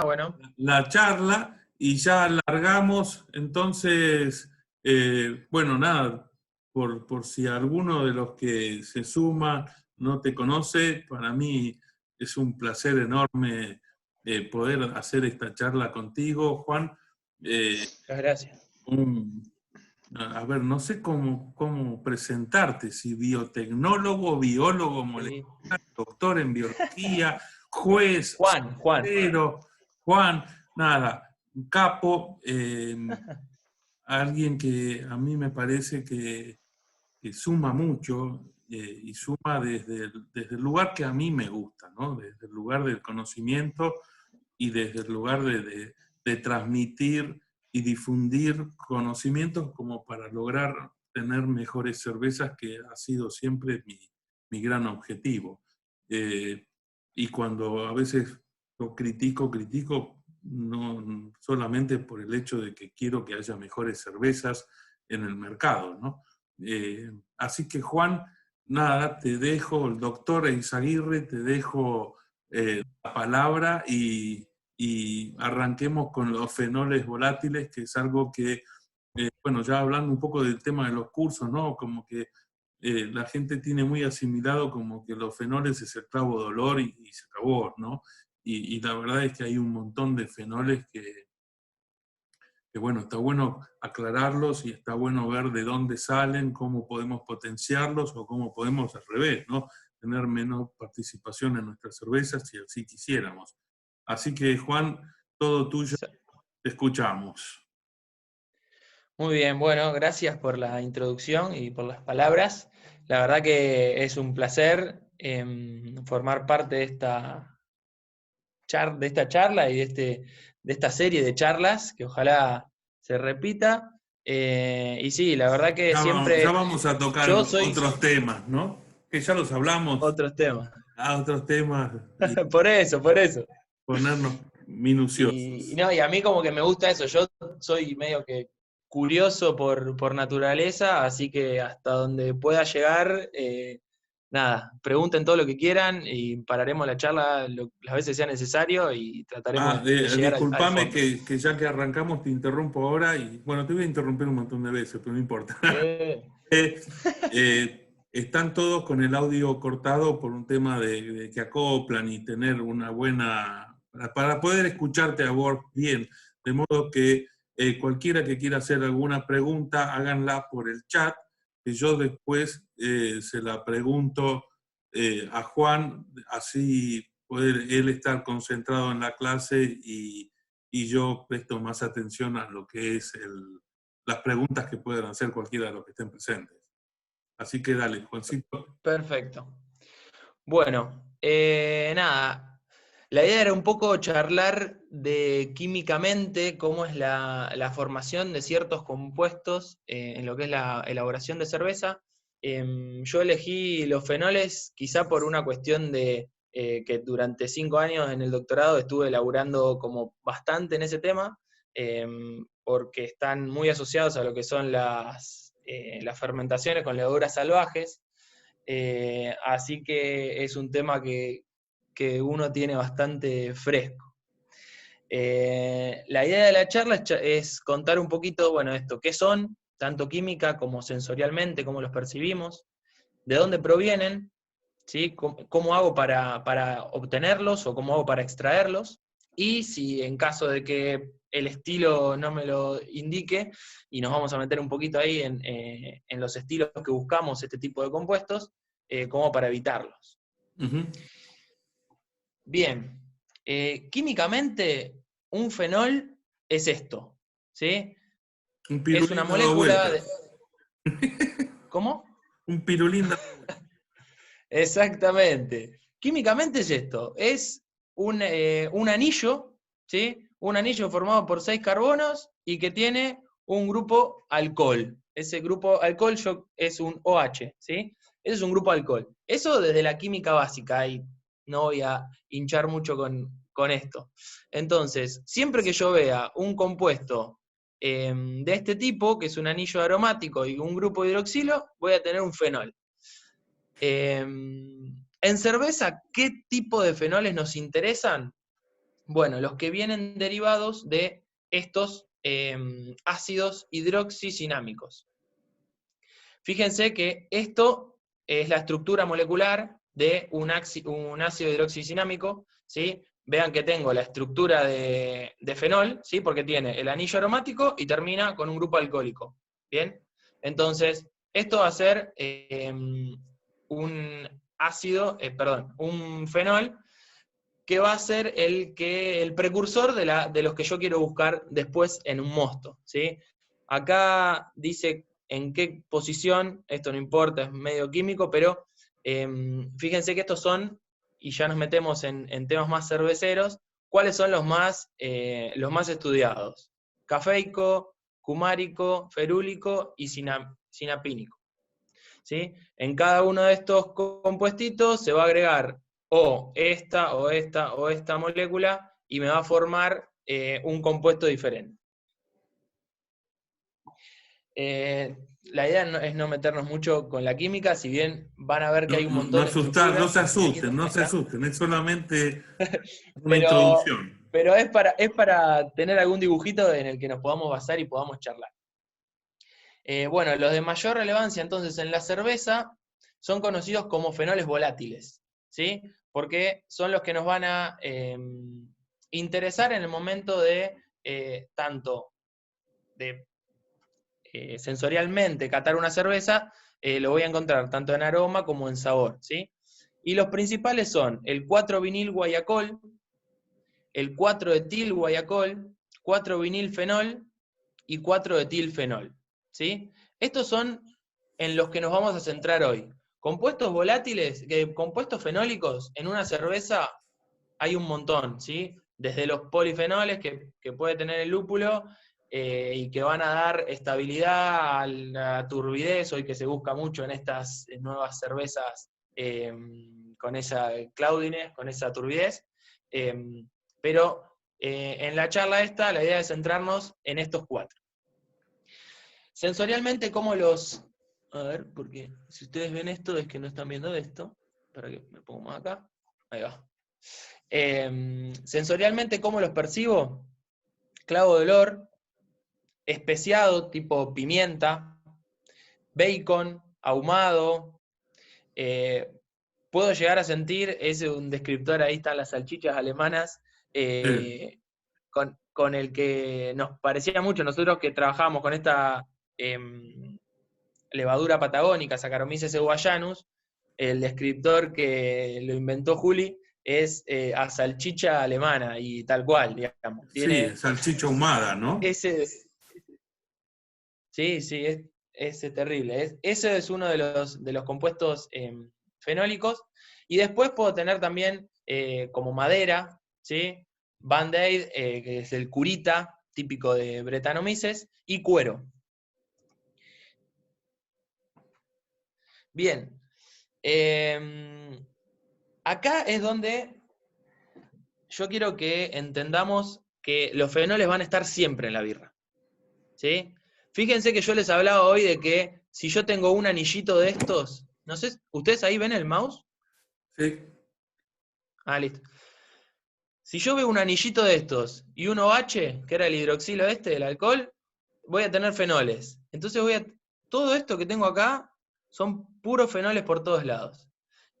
Bueno. la charla y ya largamos. Entonces, bueno, nada, por si alguno de los que se suma no te conoce, para mí es un placer enorme poder hacer esta charla contigo, Juan. Muchas gracias. A ver, no sé cómo presentarte, si biotecnólogo, biólogo Sí. molecular, doctor en biología, juez, Juan. pero Juan, nada, un capo, alguien que a mí me parece que suma mucho y suma desde el lugar que a mí me gusta, ¿no? Desde el lugar del conocimiento y desde el lugar de transmitir y difundir conocimientos como para lograr tener mejores cervezas, que ha sido siempre mi gran objetivo. Y cuando a veces lo critico no solamente por el hecho de que quiero que haya mejores cervezas en el mercado, ¿no? Así que, Juan, nada, te dejo, el doctor Eizaguirre, te dejo la palabra y arranquemos con los fenoles volátiles, que es algo que, bueno, ya hablando un poco del tema de los cursos, ¿no? Como que la gente tiene muy asimilado como que los fenoles es el clavo de olor y se acabó, ¿no? Y la verdad es que hay un montón de fenoles que, bueno, está bueno aclararlos y está bueno ver de dónde salen, cómo podemos potenciarlos o cómo podemos al revés, ¿no? Tener menos participación en nuestras cervezas si así quisiéramos. Así que, Juan, todo tuyo, te escuchamos. Muy bien, bueno, gracias por la introducción y por las palabras. La verdad que es un placer formar parte de esta charla y de esta serie de charlas, que ojalá se repita. Y sí, la verdad que Ya siempre vamos a tocar yo soy otros temas, ¿no? Que ya los hablamos, otros temas. otros temas y Por eso. ponernos minuciosos. No, y a mí como que me gusta eso, yo soy medio que curioso por naturaleza, así que hasta donde pueda llegar, nada, pregunten todo lo que quieran y pararemos la charla las veces sea necesario y trataremos de llegar al Discúlpame fondo. que ya que arrancamos te interrumpo ahora y bueno, te voy a interrumpir un montón de veces, pero no importa. Eh, están todos con el audio cortado por un tema de que acoplan y tener una buena, para poder escucharte a vos bien, de modo que cualquiera que quiera hacer alguna pregunta, háganla por el chat, que yo después se la pregunto a Juan, así poder él estar concentrado en la clase y yo presto más atención a lo que es las preguntas que puedan hacer cualquiera de los que estén presentes. Así que dale, Juancito. Perfecto. Bueno, nada, la idea era un poco charlar de químicamente cómo es la formación de ciertos compuestos en lo que es la elaboración de cerveza. Yo elegí los fenoles quizá por una cuestión de que durante 5 años en el doctorado estuve elaborando como bastante en ese tema, porque están muy asociados a lo que son las fermentaciones con levaduras salvajes. Así que es un tema que uno tiene bastante fresco. La idea de la charla es contar un poquito, bueno, esto, qué son, tanto química como sensorialmente, cómo los percibimos, de dónde provienen, ¿sí? Cómo hago para obtenerlos o cómo hago para extraerlos, y si en caso de que el estilo no me lo indique, y nos vamos a meter un poquito ahí en los estilos que buscamos este tipo de compuestos, como para evitarlos. Uh-huh. Bien, químicamente un fenol es esto, ¿sí? Un Es una pirulín dado molécula vuelta. de... ¿Cómo? Un pirulín dado vuelta. Exactamente. Químicamente es esto, es un anillo, ¿sí? Un anillo formado por 6 carbonos y que tiene un grupo alcohol. Ese grupo alcohol es un OH, ¿sí? Ese es un grupo alcohol. Eso desde la química básica, y no voy a hinchar mucho con esto. Entonces, siempre que yo vea un compuesto de este tipo, que es un anillo aromático y un grupo hidroxilo, voy a tener un fenol. En cerveza, ¿qué tipo de fenoles nos interesan? Bueno, los que vienen derivados de estos ácidos hidroxicinámicos. Fíjense que esto es la estructura molecular de un ácido hidroxicinámico, ¿sí? Vean que tengo la estructura de fenol, ¿sí? Porque tiene el anillo aromático y termina con un grupo alcohólico. ¿Bien? Entonces, esto va a ser un fenol que va a ser el precursor de los que yo quiero buscar después en un mosto, ¿sí? Acá dice en qué posición, esto no importa, es medio químico, pero fíjense que estos son, y ya nos metemos en temas más cerveceros, ¿cuáles son los más estudiados? Cafeico, cumárico, ferúlico y sinapínico. ¿Sí? En cada uno de estos compuestitos se va a agregar o esta molécula y me va a formar un compuesto diferente. La idea es no meternos mucho con la química, si bien van a ver que hay un montón de estructuras. No se asusten, es solamente una pero, introducción. Pero es para tener algún dibujito en el que nos podamos basar y podamos charlar. Bueno, los de mayor relevancia entonces en la cerveza son conocidos como fenoles volátiles, ¿sí? Porque son los que nos van a interesar en el momento de tanto de sensorialmente catar una cerveza, lo voy a encontrar tanto en aroma como en sabor, ¿sí? Y los principales son el 4-vinil guayacol, el 4-etil guayacol, 4-vinil fenol y 4-etil fenol, ¿sí? Estos son en los que nos vamos a centrar hoy. Compuestos volátiles, compuestos fenólicos en una cerveza hay un montón, ¿sí? Desde los polifenoles que puede tener el lúpulo y que van a dar estabilidad a la turbidez, hoy que se busca mucho en estas nuevas cervezas con esa cloudiness, con esa turbidez. Pero en la charla esta, la idea es centrarnos en estos 4. Sensorialmente, ¿cómo los...? A ver, porque si ustedes ven esto, es que no están viendo esto. Para que me pongo más acá. Ahí va. Sensorialmente, ¿cómo los percibo? Clavo de olor, especiado, tipo pimienta, bacon, ahumado. Puedo llegar a sentir, es un descriptor, ahí están las salchichas alemanas, con el que nos parecía mucho, nosotros que trabajamos con esta levadura patagónica, Saccharomyces eubayanus, el descriptor que lo inventó Juli es a salchicha alemana, y tal cual, digamos. Sí, salchicha ahumada, ¿no? Sí, es terrible. Ese es uno de los compuestos fenólicos. Y después puedo tener también como madera, ¿sí? Band-Aid, que es el curita, típico de Brettanomyces, y cuero. Bien. Acá es donde yo quiero que entendamos que los fenoles van a estar siempre en la birra, ¿sí? Fíjense que yo les hablaba hoy de que si yo tengo un anillito de estos, no sé, ¿ustedes ahí ven el mouse? Sí. Ah, listo. Si yo veo un anillito de estos y un OH, que era el hidroxilo del alcohol, voy a tener fenoles. Entonces todo esto que tengo acá son puros fenoles por todos lados.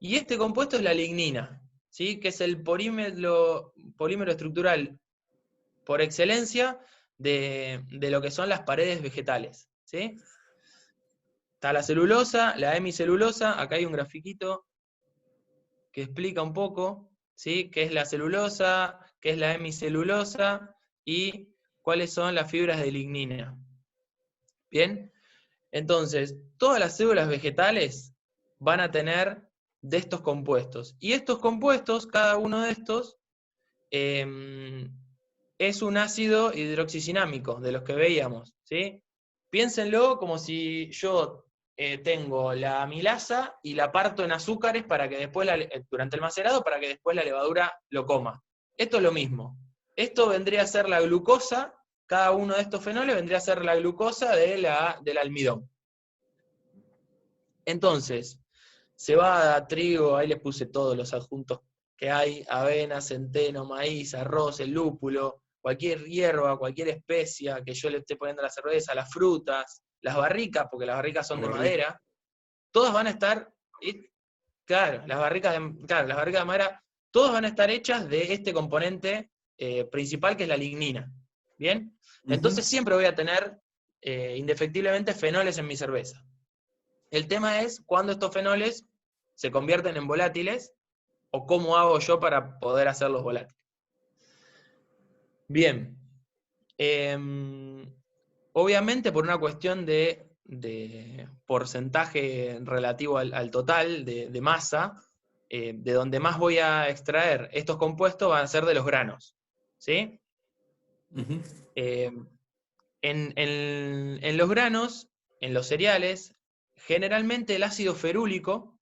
Y este compuesto es la lignina, ¿sí? Que es el polímero estructural por excelencia de lo que son las paredes vegetales, ¿sí? Está la celulosa, la hemicelulosa, acá hay un grafiquito que explica un poco, ¿sí? Qué es la celulosa, qué es la hemicelulosa y cuáles son las fibras de lignina. ¿Bien? Entonces, todas las células vegetales van a tener de estos compuestos. Y estos compuestos, cada uno de estos, es un ácido hidroxicinámico, de los que veíamos, ¿sí? Piénsenlo como si yo tengo la amilasa y la parto en azúcares para que después, durante el macerado, para que después la levadura lo coma. Esto es lo mismo. Esto vendría a ser la glucosa, cada uno de estos fenoles vendría a ser la glucosa del almidón. Entonces, cebada, trigo, ahí les puse todos los adjuntos que hay avena, centeno, maíz, arroz, el lúpulo, cualquier hierba, cualquier especia que yo le esté poniendo a la cerveza, las frutas, las barricas, porque las barricas son de madera, todas van a estar, claro, las barricas de madera, todas van a estar hechas de este componente principal que es la lignina. ¿Bien? Entonces siempre voy a tener indefectiblemente fenoles en mi cerveza. El tema es cuando estos fenoles se convierten en volátiles o cómo hago yo para poder hacerlos volátiles. Bien. Obviamente por una cuestión de porcentaje relativo al total de masa, de donde más voy a extraer estos compuestos van a ser de los granos. ¿Sí? En los granos, en los cereales, generalmente el ácido ferúlico,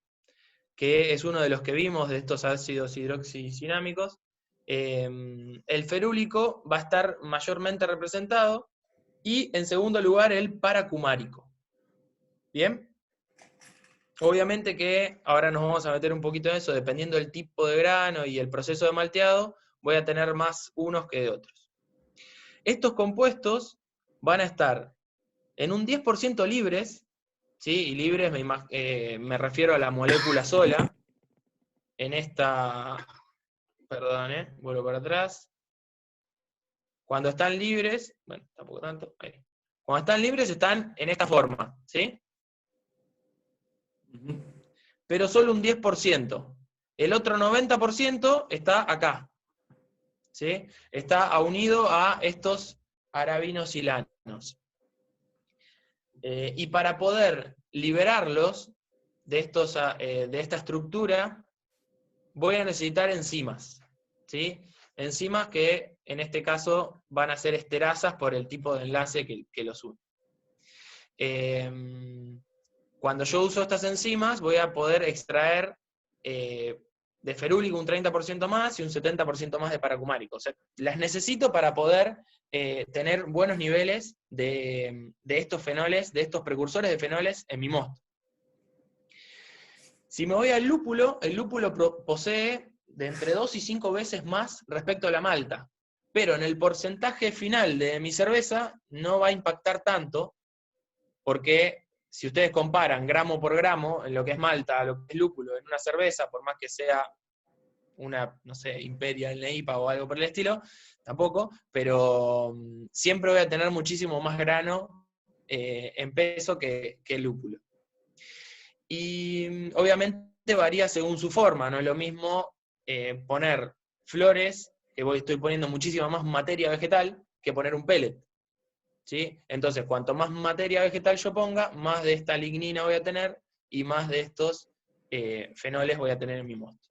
que es uno de los que vimos de estos ácidos hidroxicinámicos, el ferúlico va a estar mayormente representado, y en segundo lugar el paracumárico. ¿Bien? Obviamente que ahora nos vamos a meter un poquito en eso, dependiendo del tipo de grano y el proceso de malteado, voy a tener más unos que de otros. Estos compuestos van a estar en un 10% libres, ¿sí? Y libres me refiero a la molécula sola, en esta, perdón, vuelvo para atrás. Cuando están libres, bueno, tampoco tanto, ahí. Cuando están libres están en esta forma, ¿sí? Pero solo un 10%. El otro 90% está acá, ¿sí? Está unido a estos arabinosilanos. Y para poder liberarlos de esta estructura, voy a necesitar enzimas, ¿sí? Enzimas que en este caso van a ser esterazas por el tipo de enlace que los une. Cuando yo uso estas enzimas voy a poder extraer de ferúlico un 30% más y un 70% más de paracumárico. O sea, las necesito para poder tener buenos niveles de estos fenoles, de estos precursores de fenoles en mi mosto. Si me voy al lúpulo, el lúpulo posee de entre 2 y 5 veces más respecto a la malta, pero en el porcentaje final de mi cerveza no va a impactar tanto, porque si ustedes comparan gramo por gramo en lo que es malta a lo que es lúpulo en una cerveza, por más que sea una, no sé, Imperial Neipa o algo por el estilo, tampoco, pero siempre voy a tener muchísimo más grano en peso que el lúpulo. Y obviamente varía según su forma, no es lo mismo poner flores, que estoy poniendo muchísima más materia vegetal, que poner un pellet. ¿Sí? Entonces, cuanto más materia vegetal yo ponga, más de esta lignina voy a tener y más de estos fenoles voy a tener en mi mosto.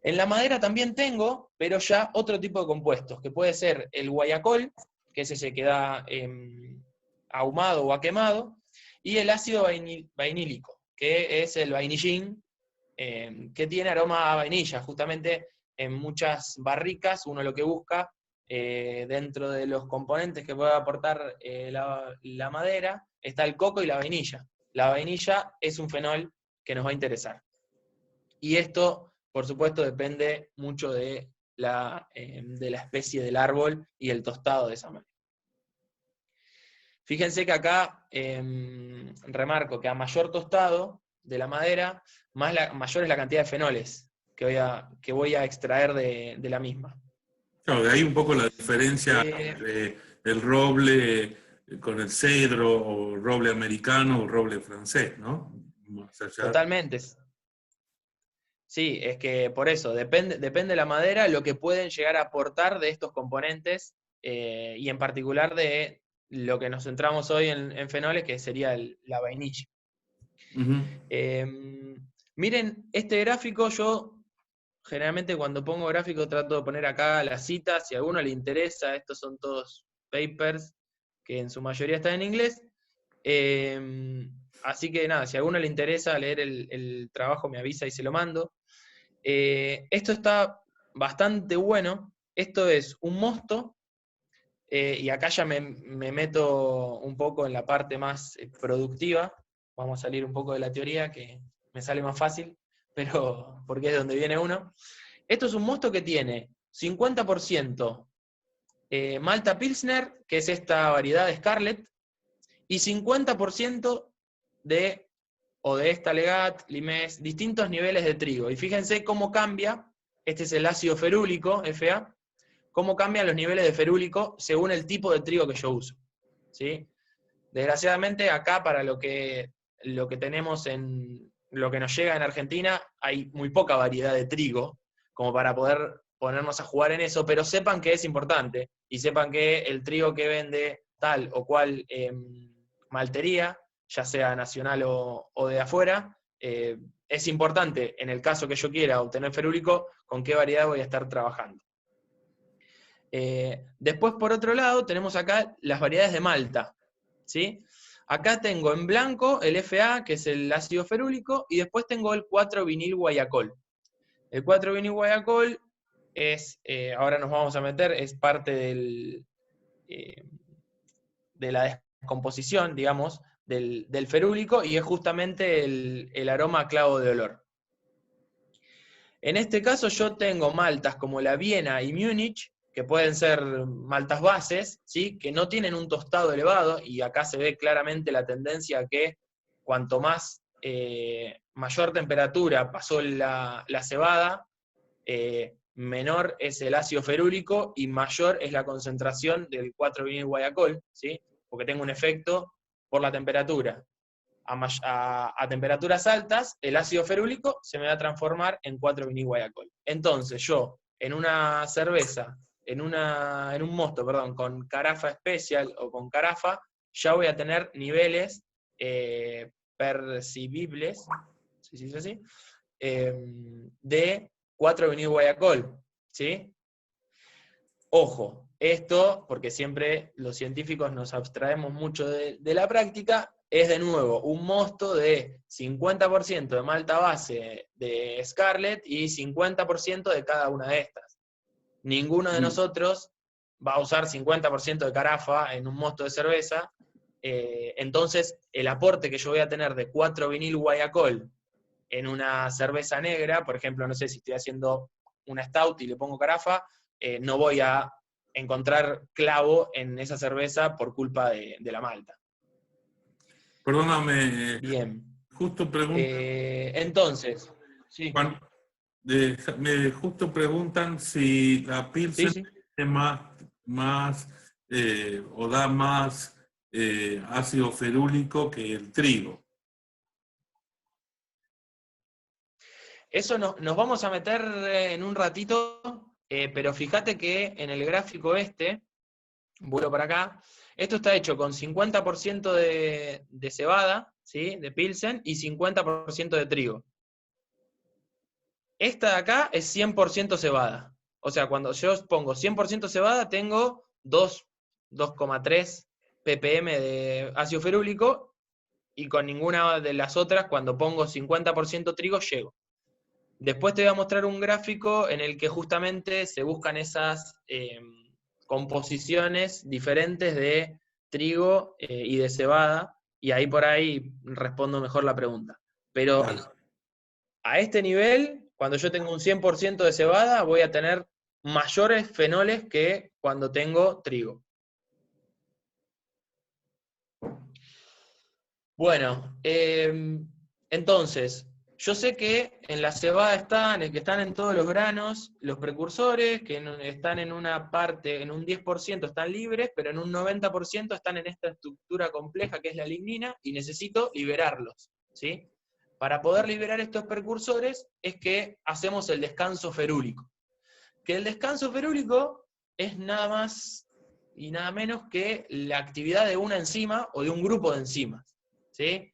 En la madera también tengo, pero ya otro tipo de compuestos, que puede ser el guayacol, que es ese que da ahumado o aquemado, y el ácido vainílico, que es el vainillín, que tiene aroma a vainilla. Justamente en muchas barricas uno lo que busca, dentro de los componentes que puede aportar la madera, está el coco y la vainilla. La vainilla es un fenol que nos va a interesar. Y esto, por supuesto, depende mucho de la especie del árbol y el tostado de esa manera. Fíjense que acá remarco que a mayor tostado de la madera, mayor es la cantidad de fenoles que voy a extraer de la misma. Claro, de ahí un poco la diferencia entre el roble con el cedro, o roble americano o roble francés, ¿no? Más allá. Totalmente. Sí, es que por eso, depende de la madera lo que pueden llegar a aportar de estos componentes, y en particular de lo que nos centramos hoy en fenoles, que sería la vainilla. Miren, este gráfico, yo generalmente cuando pongo gráfico trato de poner acá las citas, si a alguno le interesa, estos son todos papers que en su mayoría están en inglés. Así que nada, si a alguno le interesa leer el trabajo me avisa y se lo mando. Esto está bastante bueno. Esto es un mosto, y acá ya me meto un poco en la parte más productiva. Vamos a salir un poco de la teoría, que me sale más fácil, pero porque es de donde viene uno. Esto es un mosto que tiene 50% Malta Pilsner, que es esta variedad de Scarlett, y 50% de esta Legat, Limés, distintos niveles de trigo. Y fíjense cómo cambia, este es el ácido ferúlico, Fa, cómo cambian los niveles de ferúlico según el tipo de trigo que yo uso, ¿sí? Desgraciadamente acá para lo que tenemos lo que nos llega en Argentina, hay muy poca variedad de trigo, como para poder ponernos a jugar en eso, pero sepan que es importante, y sepan que el trigo que vende tal o cual maltería, ya sea nacional o de afuera, es importante, en el caso que yo quiera obtener ferúlico, con qué variedad voy a estar trabajando. Después, por otro lado, tenemos acá las variedades de malta, ¿sí? Acá tengo en blanco el Fa, que es el ácido ferúlico, y después tengo el 4-vinil guayacol. El 4-vinil guayacol es, ahora nos vamos a meter, es parte de la descomposición, digamos, del ferúlico, y es justamente el aroma a clavo de olor. En este caso yo tengo maltas como la Viena y Múnich, que pueden ser maltas bases, ¿sí? Que no tienen un tostado elevado, y acá se ve claramente la tendencia a que cuanto más mayor temperatura pasó la cebada, menor es el ácido ferúlico y mayor es la concentración del 4-vinil guayacol, ¿sí? Porque tengo un efecto por la temperatura. A temperaturas altas, el ácido ferúlico se me va a transformar en 4-vinil guayacol. Entonces yo, en una cerveza, en un mosto, perdón, con carafa especial o con carafa, ya voy a tener niveles percibibles, si se dice así, de 4-vinil guayacol, ¿sí? Ojo, esto, porque siempre los científicos nos abstraemos mucho de la práctica, es de nuevo un mosto de 50% de malta base de Scarlett y 50% de cada una de estas. Ninguno de nosotros va a usar 50% de carafa en un mosto de cerveza, entonces el aporte que yo voy a tener de 4-vinil guayacol en una cerveza negra, por ejemplo, no sé si estoy haciendo una stout y le pongo carafa, no voy a encontrar clavo en esa cerveza por culpa de la malta. Perdóname, Bien. justo preguntan, Entonces, sí. Juan, justo preguntan si la Sí, Pilsen sí. tiene más o da más ácido ferúlico que el trigo. Eso nos vamos a meter en un ratito, pero fíjate que en el gráfico vuelvo para acá, esto está hecho con 50% de cebada, ¿sí? De Pilsen, y 50% de trigo. Esta de acá es 100% cebada. O sea, cuando yo pongo 100% cebada, tengo 2,3 ppm de ácido ferúlico, y con ninguna de las otras, cuando pongo 50% trigo, llego. Después te voy a mostrar un gráfico en el que justamente se buscan esas composiciones diferentes de trigo y de cebada, y ahí por ahí respondo mejor la pregunta. Pero Dale. a este nivel, cuando yo tengo un 100% de cebada, voy a tener mayores fenoles que cuando tengo trigo. Bueno, entonces, yo sé que en la cebada que están en todos los granos, los precursores, que están en una parte, en un 10% están libres, pero en un 90% están en esta estructura compleja que es la lignina, y necesito liberarlos, ¿sí? Para poder liberar estos precursores es que hacemos el descanso ferúlico. Que el descanso ferúlico es nada más y nada menos que la actividad de una enzima o de un grupo de enzimas, ¿sí?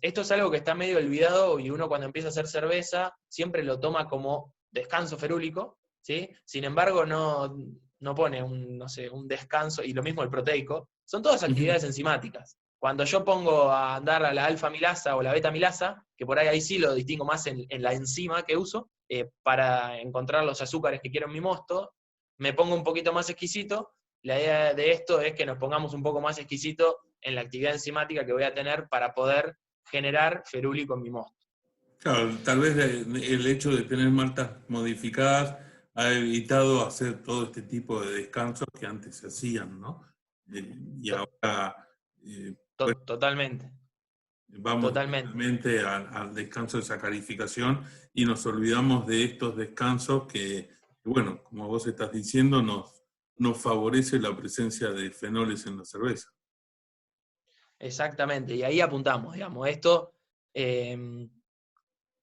Esto es algo que está medio olvidado, y uno cuando empieza a hacer cerveza siempre lo toma como descanso ferúlico, ¿sí? Sin embargo, no pone un descanso, y lo mismo el proteico, son todas actividades enzimáticas. Cuando yo pongo a andar a la alfa-milasa o la beta-milasa, que por ahí sí lo distingo más en la enzima que uso, para encontrar los azúcares que quiero en mi mosto, me pongo un poquito más exquisito. La idea de esto es que nos pongamos un poco más exquisito en la actividad enzimática que voy a tener para poder generar ferúlico en mi mosto. Claro, tal vez el hecho de tener maltas modificadas ha evitado hacer todo este tipo de descansos que antes se hacían, ¿no? Y To- ahora pues Totalmente, vamos totalmente. directamente al descanso de sacarificación y nos olvidamos de estos descansos bueno, como vos estás diciendo, nos favorece la presencia de fenoles en la cerveza. Exactamente, y ahí apuntamos, digamos, esto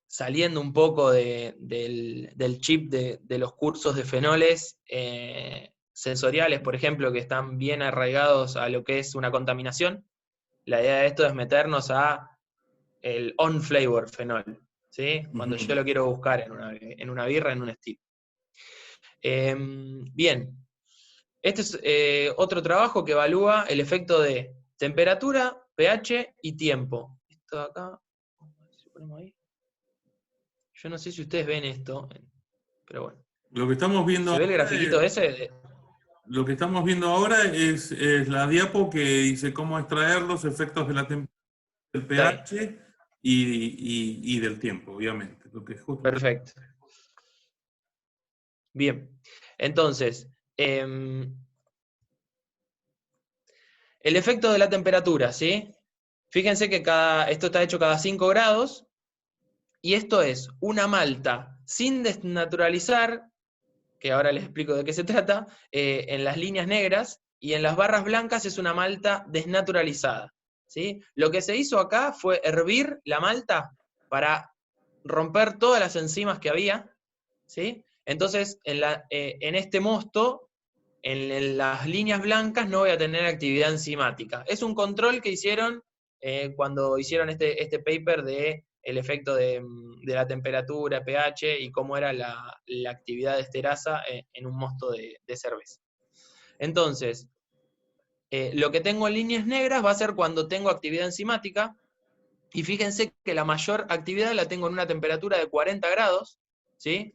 saliendo un poco del chip de los cursos de fenoles sensoriales, por ejemplo, que están bien arraigados a lo que es una contaminación. La idea de esto es meternos a el on-flavor fenol, ¿sí? Cuando yo Ujú. lo quiero buscar en una birra, en un estilo. Bien, este es otro trabajo que evalúa el efecto de temperatura, pH y tiempo. Esto de acá, si ponemos ahí. Yo no sé si ustedes ven esto, pero bueno. Lo que estamos viendo ¿Se ve el ahora grafiquito ese? Lo que estamos viendo ahora es la diapo que dice cómo extraer los efectos de la del Está bien, pH y del tiempo, obviamente. Lo que justo perfecto. Bien. Entonces, el efecto de la temperatura, ¿sí? Fíjense que esto está hecho cada 5 grados, y esto es una malta sin desnaturalizar, que ahora les explico de qué se trata, en las líneas negras, y en las barras blancas es una malta desnaturalizada, ¿sí? Lo que se hizo acá fue hervir la malta para romper todas las enzimas que había, ¿sí? Entonces, en este mosto, en las líneas blancas no voy a tener actividad enzimática. Es un control que hicieron cuando hicieron este paper de el efecto de la temperatura, pH y cómo era la actividad de esterasa en un mosto de cerveza. Entonces, lo que tengo en líneas negras va a ser cuando tengo actividad enzimática, y fíjense que la mayor actividad la tengo en una temperatura de 40 grados, ¿sí?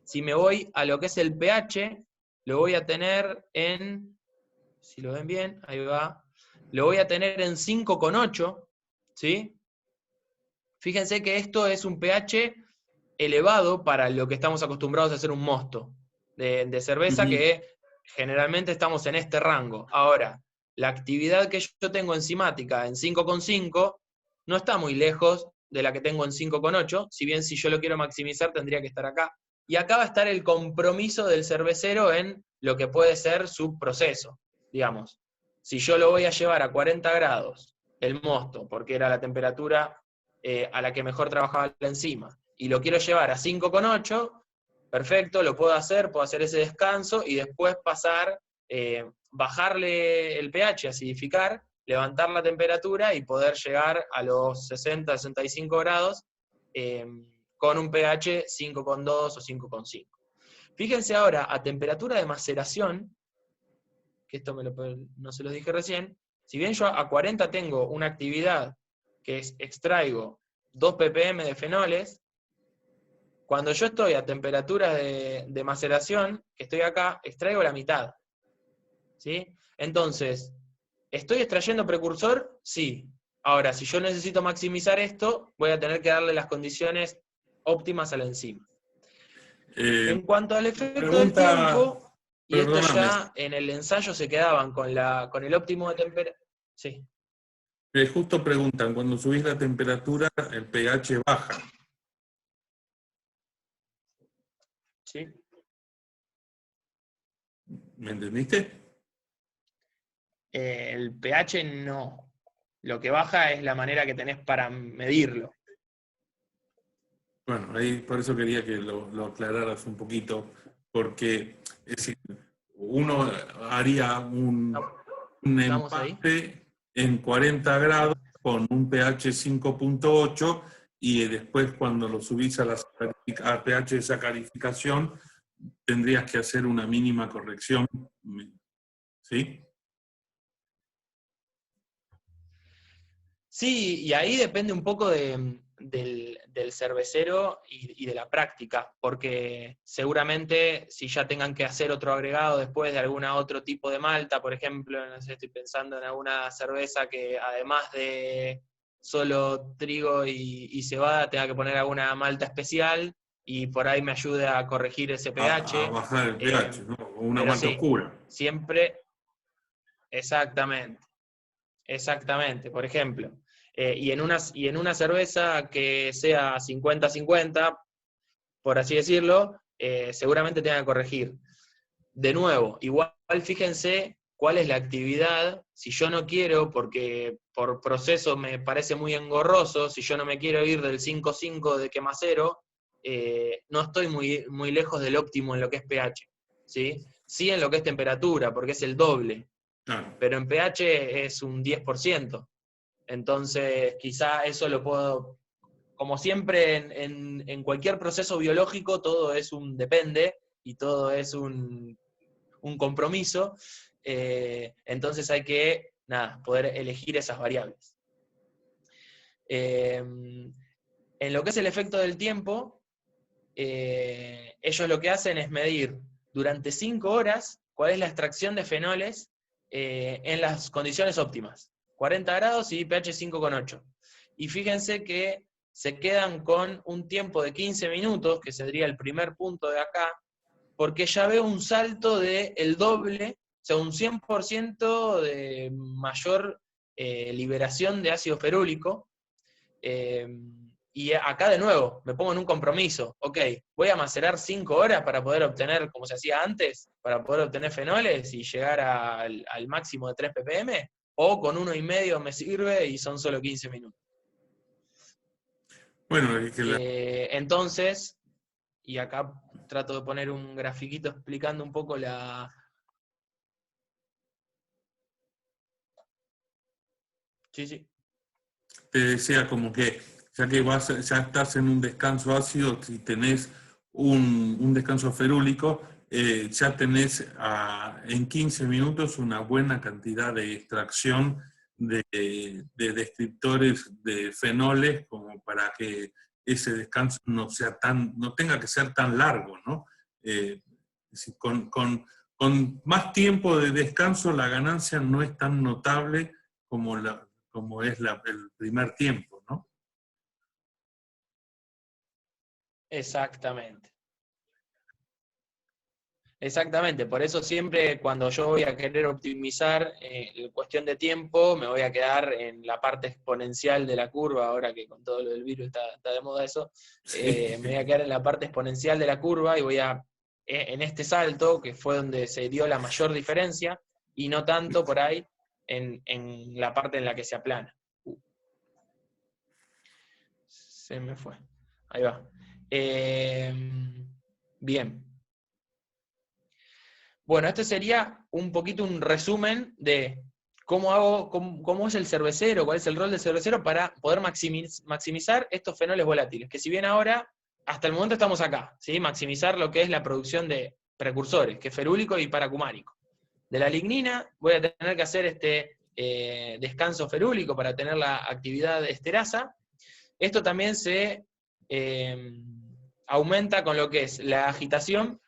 Si me voy a lo que es el pH, lo voy a tener en, si lo ven bien, ahí va, lo voy a tener en 5,8, ¿sí? Fíjense que esto es un pH elevado para lo que estamos acostumbrados a hacer un mosto de cerveza, Ujú. que generalmente estamos en este rango. Ahora, la actividad que yo tengo enzimática en 5,5 no está muy lejos de la que tengo en 5,8, si bien si yo lo quiero maximizar tendría que estar acá. Y acá va a estar el compromiso del cervecero en lo que puede ser su proceso, digamos. Si yo lo voy a llevar a 40 grados, el mosto, porque era la temperatura a la que mejor trabajaba la enzima, y lo quiero llevar a 5,8, perfecto, lo puedo hacer ese descanso y después pasar, bajarle el pH, acidificar, levantar la temperatura y poder llegar a los 60, 65 grados eh, con un pH 5,2 o 5,5. Fíjense ahora, a temperatura de maceración, que esto no se los dije recién, si bien yo a 40 tengo una actividad que es extraigo 2 ppm de fenoles, cuando yo estoy a temperatura de maceración, que estoy acá, extraigo la mitad, ¿sí? Entonces, ¿estoy extrayendo precursor? Sí. Ahora, si yo necesito maximizar esto, voy a tener que darle las condiciones óptimas a la enzima. eh, En cuanto al efecto del pregunta, tiempo, y esto perdóname, ya en el ensayo se quedaban con el óptimo de temperatura. Sí, justo preguntan, cuando subís la temperatura, el pH baja. sí. ¿Me entendiste? El pH no. Lo que baja es la manera que tenés para medirlo. Bueno, ahí por eso quería que lo aclararas un poquito, porque es decir, uno haría un ¿Estamos ahí? empate en 40 grados con un pH 5,8 y después cuando lo subís a pH de sacarificación tendrías que hacer una mínima corrección, ¿sí? Sí, y ahí depende un poco del cervecero y de la práctica, porque seguramente si ya tengan que hacer otro agregado después de algún otro tipo de malta, por ejemplo, no sé, estoy pensando en alguna cerveza que además solo trigo y cebada tenga que poner alguna malta especial y por ahí me ayude a corregir ese A pH. bajar el pH, ¿no? O una Pero malta sí, oscura. siempre, exactamente, exactamente, por ejemplo. Y en una cerveza que sea 50-50, por así decirlo, seguramente tenga que corregir. De nuevo, igual fíjense cuál es la actividad, si yo no quiero, porque por proceso me parece muy engorroso, si yo no me quiero ir del 5,5 de quemacero, no estoy muy lejos del óptimo en lo que es pH, ¿sí? Sí en lo que es temperatura, porque es el doble, Claro. pero en pH es un 10%. Entonces, quizá eso lo puedo, como siempre en cualquier proceso biológico, todo es un depende y todo es un compromiso, entonces hay que, poder elegir esas variables. En lo que es el efecto del tiempo, ellos lo que hacen es medir durante 5 horas cuál es la extracción de fenoles en las condiciones óptimas, 40 grados y pH 5,8. Y fíjense que se quedan con un tiempo de 15 minutos, que sería el primer punto de acá, porque ya veo un salto del doble, o sea, un 100% de mayor liberación de ácido ferúlico. Y acá de nuevo, me pongo en un compromiso. Ok, voy a macerar 5 horas para poder obtener, como se hacía antes, para poder obtener fenoles y llegar al máximo de 3 ppm, o con 1,5 me sirve y son solo 15 minutos. Bueno, es que Entonces, y acá trato de poner un grafiquito explicando un poco la... Sí, sí. te decía como que ya que ya estás en un descanso ácido, si tenés un descanso ferúlico, ya tenés en 15 minutos una buena cantidad de extracción de descriptores de fenoles como para que ese descanso no tenga que ser tan largo, ¿no? Es decir, con más tiempo de descanso la ganancia no es tan notable como es el primer tiempo, ¿no? Exactamente. Exactamente, por eso siempre cuando yo voy a querer optimizar en cuestión de tiempo, me voy a quedar en la parte exponencial de la curva, ahora que con todo lo del virus está de moda eso, Sí. me voy a quedar en la parte exponencial de la curva y voy a, en este salto, que fue donde se dio la mayor diferencia, y no tanto por ahí en la parte en la que se aplana. Se me fue. Ahí va. Bien. Bueno, este sería un poquito un resumen de cómo es el cervecero, cuál es el rol del cervecero para poder maximizar estos fenoles volátiles, que si bien ahora, hasta el momento estamos acá, ¿sí? Maximizar lo que es la producción de precursores, que es ferúlico y paracumárico. De la lignina voy a tener que hacer este descanso ferúlico para tener la actividad esterasa. Esto también se aumenta con lo que es la agitación,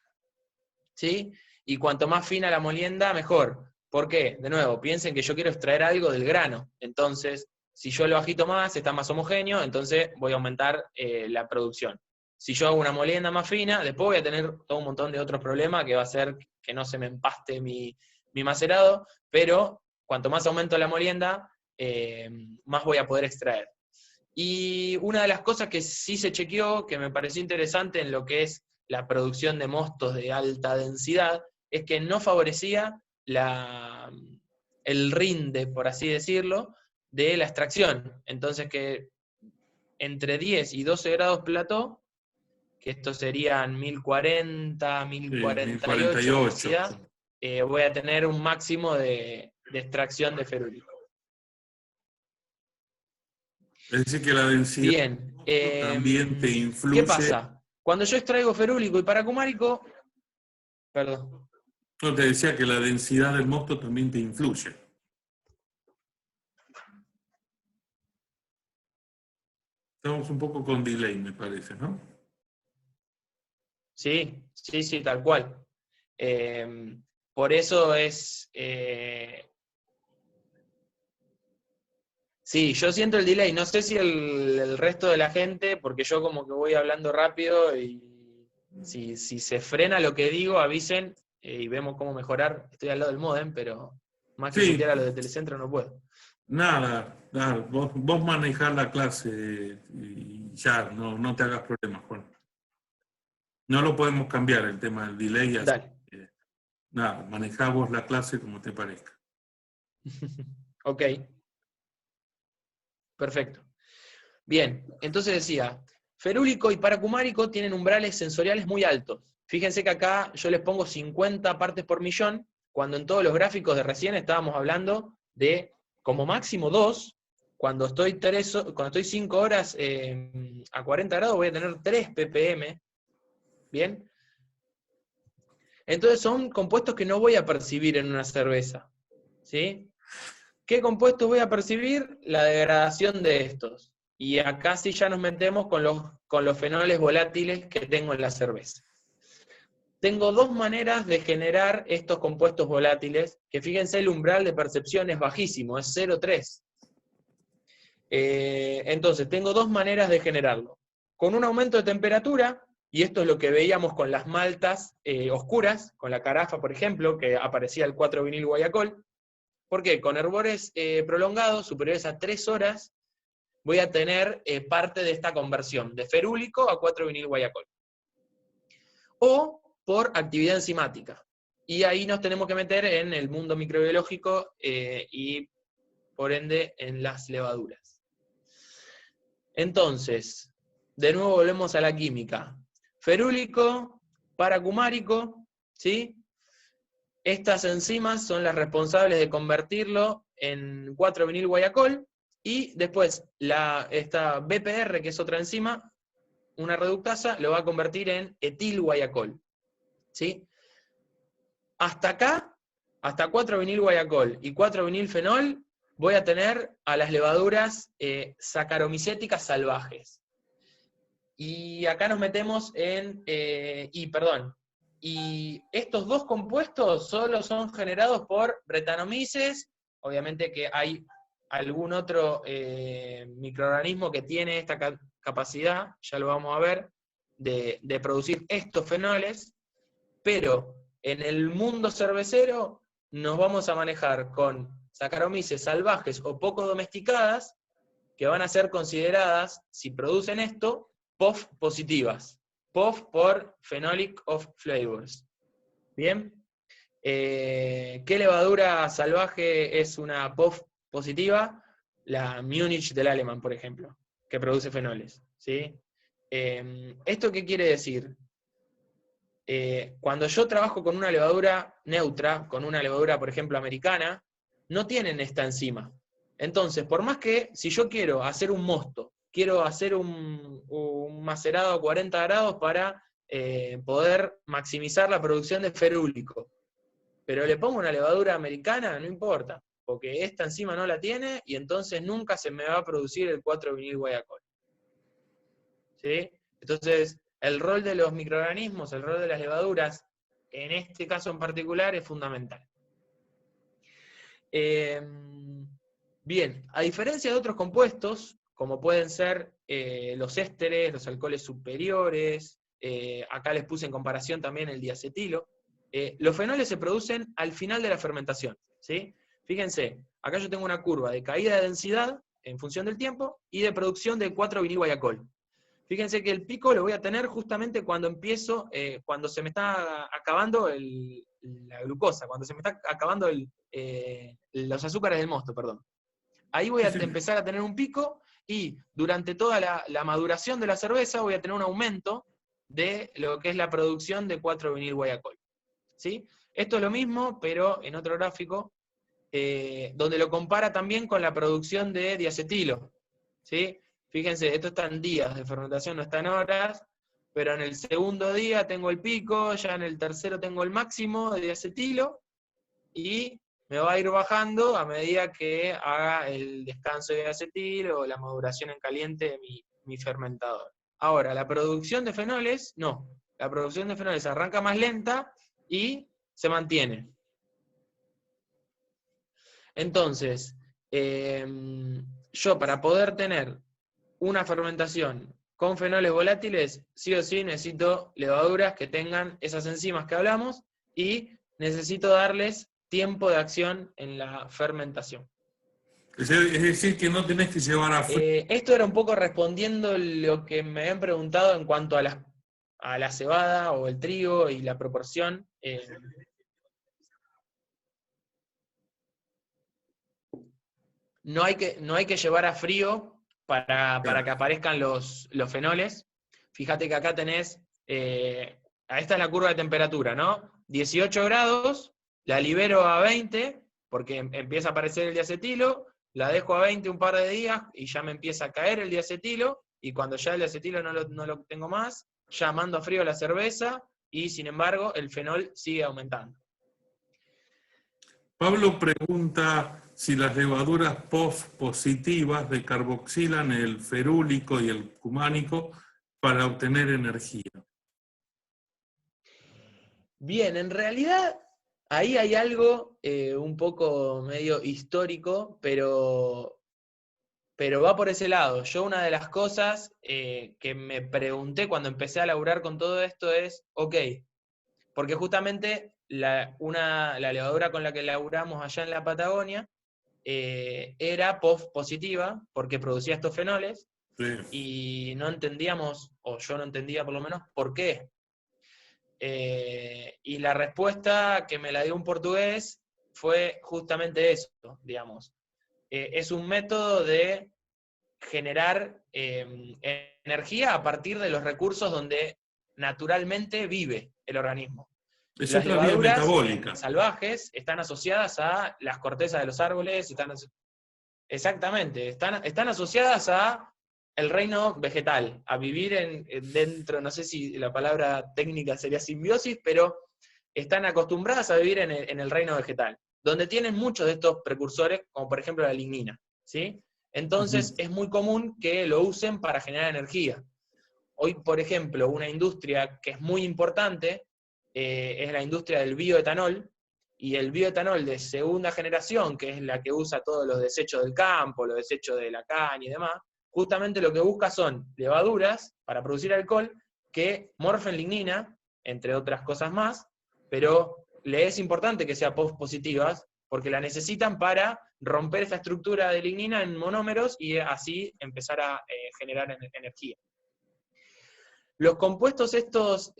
¿sí? Y cuanto más fina la molienda, mejor. ¿Por qué? De nuevo, piensen que yo quiero extraer algo del grano. Entonces, si yo lo agito más, está más homogéneo, entonces voy a aumentar la producción. Si yo hago una molienda más fina, después voy a tener todo un montón de otros problemas que va a hacer que no se me empaste mi macerado, pero cuanto más aumento la molienda, más voy a poder extraer. Y una de las cosas que sí se chequeó, que me pareció interesante en lo que es la producción de mostos de alta densidad, es que no favorecía el rinde, por así decirlo, de la extracción. Entonces que entre 10 y 12 grados plató, que estos serían 1040, Sí, 1048 de 1048. densidad, voy a tener un máximo de extracción de ferúrico. Es decir, que la densidad Bien. también te ¿Qué influye. pasa? Cuando yo extraigo ferúlico y paracumárico, perdón. No, te decía que la densidad del mosto también te influye. Estamos un poco con delay, me parece, ¿no? Sí, sí, sí, tal cual. por eso es... Sí, yo siento el delay, no sé si el resto de la gente, porque yo como que voy hablando rápido y si se frena lo que digo, avisen y vemos cómo mejorar. Estoy al lado del módem, pero más que Sí, putear a los de Telecentro no puedo. nada, vos manejás la clase y ya, no te hagas problemas, Juan. No lo podemos cambiar el tema del delay, así Dale. que nada, manejá vos la clase como te parezca. Ok, perfecto. Bien, entonces decía, ferúlico y paracumárico tienen umbrales sensoriales muy altos. Fíjense que acá yo les pongo 50 partes por millón, cuando en todos los gráficos de recién estábamos hablando de como máximo 2. Cuando cuando estoy 5 horas a 40 grados voy a tener 3 ppm. Bien, entonces son compuestos que no voy a percibir en una cerveza. ¿Sí? ¿Qué compuestos voy a percibir? La degradación de estos. Y acá sí ya nos metemos con los fenoles volátiles que tengo en la cerveza. Tengo dos maneras de generar estos compuestos volátiles, que fíjense el umbral de percepción es bajísimo, es 0,3. Entonces, tengo dos maneras de generarlo. Con un aumento de temperatura, y esto es lo que veíamos con las maltas oscuras, con la carafa, por ejemplo, que aparecía el 4-vinil guayacol. ¿Por qué? Con hervores prolongados, superiores a 3 horas, voy a tener parte de esta conversión, de ferúlico a 4-vinil guayacol. O por actividad enzimática. Y ahí nos tenemos que meter en el mundo microbiológico y, por ende, en las levaduras. Entonces, de nuevo volvemos a la química. Ferúlico, paracumárico, ¿sí? Estas enzimas son las responsables de convertirlo en 4-vinil guayacol, y después esta BPR, que es otra enzima, una reductasa, lo va a convertir en etil guayacol. ¿Sí? Hasta acá, hasta 4-vinil guayacol y 4-vinil fenol, voy a tener a las levaduras sacaromicéticas salvajes. Y acá nos metemos y estos dos compuestos solo son generados por Brettanomyces. Obviamente que hay algún otro microorganismo que tiene esta capacidad, ya lo vamos a ver, de producir estos fenoles, pero en el mundo cervecero nos vamos a manejar con Saccharomyces salvajes o poco domesticadas, que van a ser consideradas, si producen esto, POF positivas. POF por Phenolic of Flavors. ¿Bien? ¿Qué levadura salvaje es una POF positiva? La Munich del Alemán, por ejemplo, que produce fenoles. ¿Sí? ¿Esto qué quiere decir? Cuando yo trabajo con una levadura neutra, con una levadura, por ejemplo, americana, no tienen esta enzima. Entonces, por más que, si yo quiero hacer un mosto, quiero hacer un macerado a 40 grados para poder maximizar la producción de ferúlico, pero le pongo una levadura americana, no importa, porque esta enzima no la tiene y entonces nunca se me va a producir el 4-vinil guayacol. ¿Sí? Entonces, el rol de los microorganismos, el rol de las levaduras, en este caso en particular, es fundamental. Bien, a diferencia de otros compuestos, como pueden ser los ésteres, los alcoholes superiores, acá les puse en comparación también el diacetilo, los fenoles se producen al final de la fermentación. ¿Sí? Fíjense, acá yo tengo una curva de caída de densidad en función del tiempo y de producción de 4-vinil guayacol. Fíjense que el pico lo voy a tener justamente cuando empiezo, cuando se me está acabando la glucosa, cuando se me está acabando los azúcares del mosto, perdón. Ahí voy a empezar a tener un pico y durante toda la maduración de la cerveza voy a tener un aumento de lo que es la producción de 4-vinil guayacol. ¿Sí? Esto es lo mismo, pero en otro gráfico, donde lo compara también con la producción de diacetilo. ¿Sí? Fíjense, esto está en días de fermentación, no está en horas, pero en el segundo día tengo el pico, ya en el tercero tengo el máximo de diacetilo, y me va a ir bajando a medida que haga el descanso de diacetilo o la maduración en caliente de mi fermentador. Ahora, la producción de fenoles, no. La producción de fenoles arranca más lenta y se mantiene. Entonces, yo para poder tener una fermentación con fenoles volátiles, sí o sí necesito levaduras que tengan esas enzimas que hablamos y necesito darles tiempo de acción en la fermentación. Es decir, que no tenés que llevar a frío. Esto era un poco respondiendo lo que me habían preguntado en cuanto a la cebada o el trigo y la proporción. No hay que llevar a frío para que aparezcan los fenoles. Fíjate que acá tenés, esta es la curva de temperatura, ¿no? 18 grados, la libero a 20, porque empieza a aparecer el diacetilo, la dejo a 20 un par de días y ya me empieza a caer el diacetilo, y cuando ya el diacetilo no lo tengo más, ya mando a frío la cerveza, y sin embargo el fenol sigue aumentando. Pablo pregunta si las levaduras POF positivas decarboxilan el ferúlico y el cumánico para obtener energía. Bien, en realidad ahí hay algo un poco medio histórico, pero va por ese lado. Yo una de las cosas que me pregunté cuando empecé a laburar con todo esto es, ok, porque justamente la levadura con la que laburamos allá en la Patagonia era POF positiva, porque producía estos fenoles, Sí. y no entendíamos, o yo no entendía por lo menos, por qué. Y la respuesta que me la dio un portugués fue justamente eso, digamos. Es un método de generar energía a partir de los recursos donde naturalmente vive el organismo. Es Las otra vía levaduras metabólica. salvajes están asociadas a las cortezas de los árboles, exactamente, están asociadas a el reino vegetal, a vivir dentro, no sé si la palabra técnica sería simbiosis, pero están acostumbradas a vivir en el reino vegetal, donde tienen muchos de estos precursores, como por ejemplo la lignina, ¿sí? Entonces es muy común que lo usen para generar energía. Hoy, por ejemplo, una industria que es muy importante es la industria del bioetanol, y el bioetanol de segunda generación, que es la que usa todos los desechos del campo, los desechos de la caña y demás, justamente lo que busca son levaduras para producir alcohol que morfen lignina, entre otras cosas más, pero le es importante que sean positivas porque la necesitan para romper esa estructura de lignina en monómeros y así empezar a generar energía. Los compuestos estos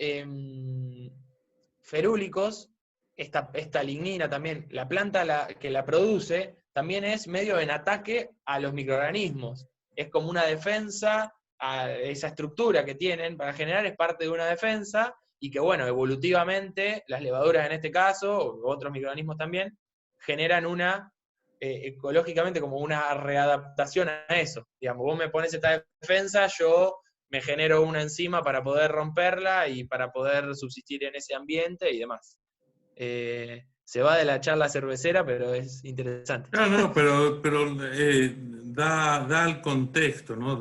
ferúlicos, esta lignina también, la planta que la produce, también es medio en ataque a los microorganismos. Es como una defensa a esa estructura que tienen para generar, es parte de una defensa, y que bueno, evolutivamente, las levaduras en este caso, o otros microorganismos también, generan ecológicamente como una readaptación a eso. Digamos, vos me pones esta defensa, yo me genero una enzima para poder romperla y para poder subsistir en ese ambiente y demás. Se va de la charla cervecera, pero es interesante. No, pero da el contexto, ¿no?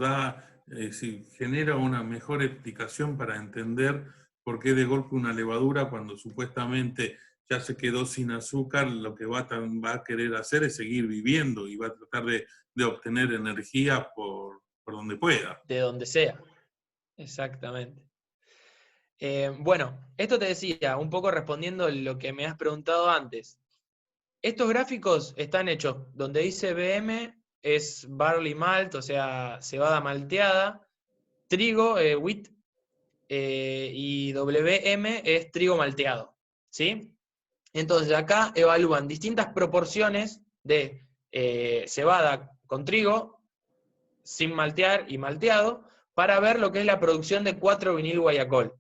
Genera una mejor explicación para entender por qué de golpe una levadura, cuando supuestamente ya se quedó sin azúcar, lo que va a querer hacer es seguir viviendo y va a tratar de obtener energía por donde pueda. De donde sea. Exactamente. Bueno, esto te decía, un poco respondiendo lo que me has preguntado antes. Estos gráficos están hechos, donde dice BM es barley malt, o sea, cebada malteada, trigo, wheat, y WM es trigo malteado, ¿sí? Entonces acá evalúan distintas proporciones de cebada con trigo, sin maltear y malteado, para ver lo que es la producción de 4-vinil guayacol,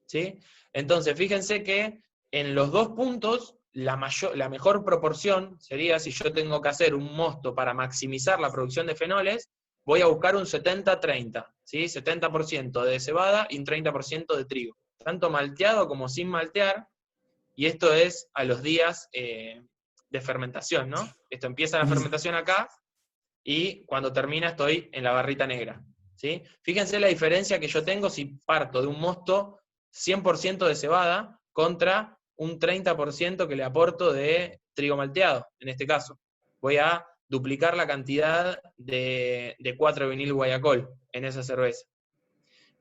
¿sí? Entonces, fíjense que en los dos puntos, la mejor proporción sería, si yo tengo que hacer un mosto para maximizar la producción de fenoles, voy a buscar un 70-30, ¿sí? 70% de cebada y un 30% de trigo, tanto malteado como sin maltear, y esto es a los días de fermentación, ¿no? Esto empieza la fermentación acá, y cuando termina estoy en la barrita negra, ¿sí? Fíjense la diferencia que yo tengo si parto de un mosto 100% de cebada contra un 30% que le aporto de trigo malteado, en este caso. Voy a duplicar la cantidad de 4-vinil guayacol en esa cerveza.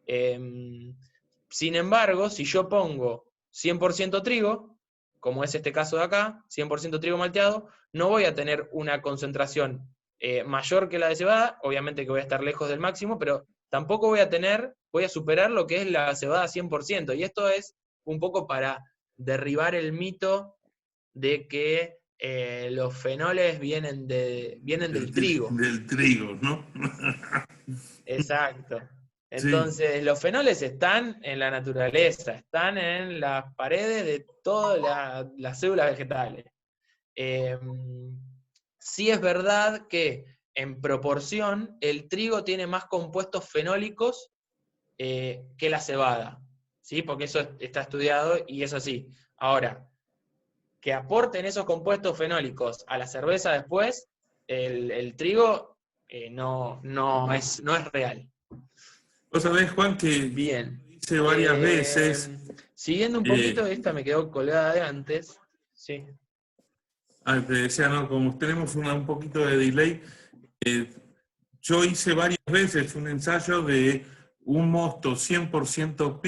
Sin embargo, si yo pongo 100% trigo, como es este caso de acá, 100% trigo malteado, no voy a tener una concentración mayor que la de cebada, obviamente que voy a estar lejos del máximo, pero tampoco voy a superar lo que es la cebada 100%, y esto es un poco para derribar el mito de que los fenoles vienen del trigo. Del trigo, ¿no? Exacto. Sí, Entonces, los fenoles están en la naturaleza, están en las paredes de todas las células vegetales. Sí es verdad que en proporción el trigo tiene más compuestos fenólicos que la cebada, ¿sí? Porque eso está estudiado y es así. Ahora, que aporten esos compuestos fenólicos a la cerveza después, el trigo no es real. vos sabés, Juan, que Bien. hice varias veces. Siguiendo un poquito, eh, esta me quedó colgada de antes. Sí. Te decía, ¿no? Como tenemos un poquito de delay, eh, yo hice varias veces un ensayo de un mosto 100%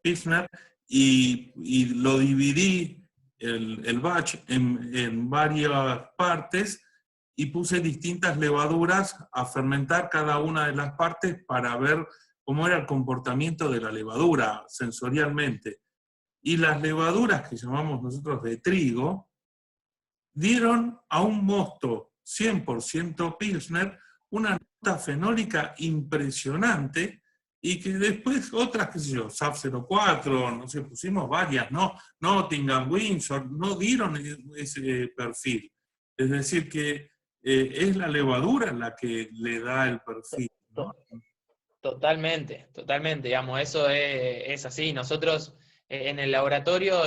Pilsner y lo dividí el batch en varias partes y puse distintas levaduras a fermentar cada una de las partes para ver cómo era el comportamiento de la levadura sensorialmente. Y las levaduras que llamamos nosotros de trigo dieron a un mosto 100% Pilsner una nota fenólica impresionante y que después otras, qué sé yo, SAP 04, no sé, pusimos varias, ¿no? Nottingham, Windsor, no dieron ese perfil. Es decir, que es la levadura la que le da el perfil, ¿no? Totalmente, totalmente, digamos, eso es así. Nosotros en el laboratorio,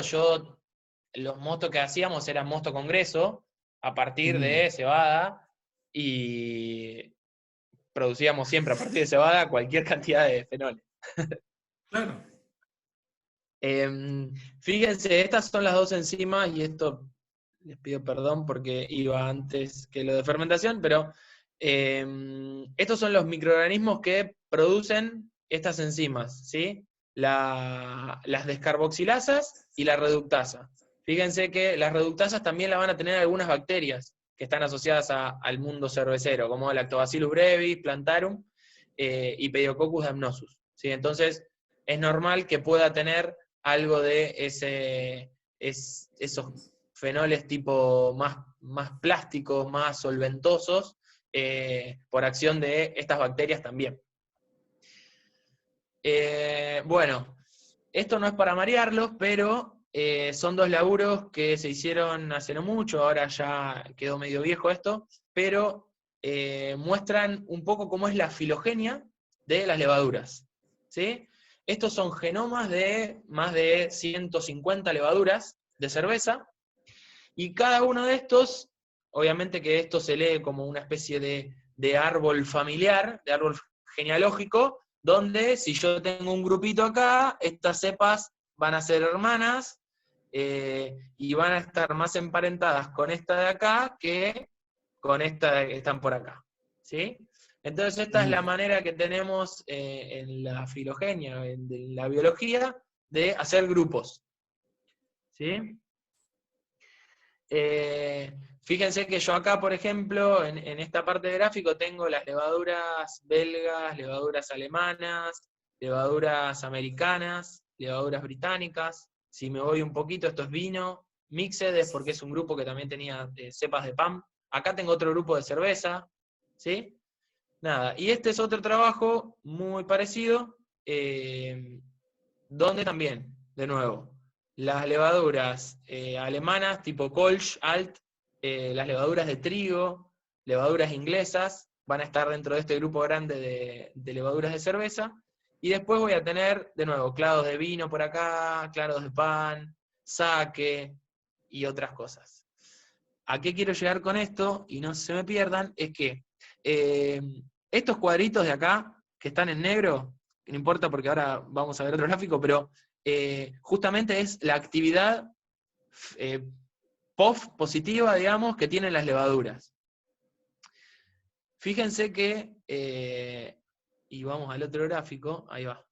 los mostos que hacíamos eran mosto congreso, a partir Mm, de cebada, y producíamos siempre a partir de cebada cualquier cantidad de fenoles. claro. Fíjense, estas son las dos enzimas, y esto les pido perdón porque iba antes que lo de fermentación, pero estos son los microorganismos que producen estas enzimas, ¿sí? Las descarboxilasas y la reductasa. Fíjense que las reductasas también la van a tener algunas bacterias que están asociadas al mundo cervecero, como Lactobacillus brevis, Plantarum y Pediococcus damnosus, ¿sí? Entonces, es normal que pueda tener algo de esos fenoles tipo más plásticos, más solventosos, por acción de estas bacterias también. Bueno, esto no es para marearlos, pero son dos laburos que se hicieron hace no mucho, ahora ya quedó medio viejo esto, pero muestran un poco cómo es la filogenia de las levaduras, ¿sí? Estos son genomas de más de 150 levaduras de cerveza, y cada uno de estos, obviamente que esto se lee como una especie de árbol familiar, de árbol genealógico, donde si yo tengo un grupito acá, estas cepas van a ser hermanas y van a estar más emparentadas con esta de acá que con esta que están por acá, ¿sí? Entonces esta es la manera que tenemos en la filogenia, en la biología, de hacer grupos, ¿sí? Fíjense que yo acá, por ejemplo, en esta parte del gráfico tengo las levaduras belgas, levaduras alemanas, levaduras americanas, levaduras británicas. Si me voy un poquito, esto es vino. Mixed es porque es un grupo que también tenía cepas de PAM. Acá tengo otro grupo de cerveza, ¿sí? Nada, y este es otro trabajo muy parecido, donde también, de nuevo, las levaduras alemanas tipo Kolsch, Alt, las levaduras de trigo, levaduras inglesas, van a estar dentro de este grupo grande de levaduras de cerveza, y después voy a tener, de nuevo, clados de vino por acá, claros de pan, sake y otras cosas. ¿A qué quiero llegar con esto? Y no se me pierdan, es que eh, estos cuadritos de acá, que están en negro, que no importa porque ahora vamos a ver otro gráfico, pero justamente es la actividad POF positiva, digamos, que tienen las levaduras. Fíjense que, y vamos al otro gráfico, ahí va.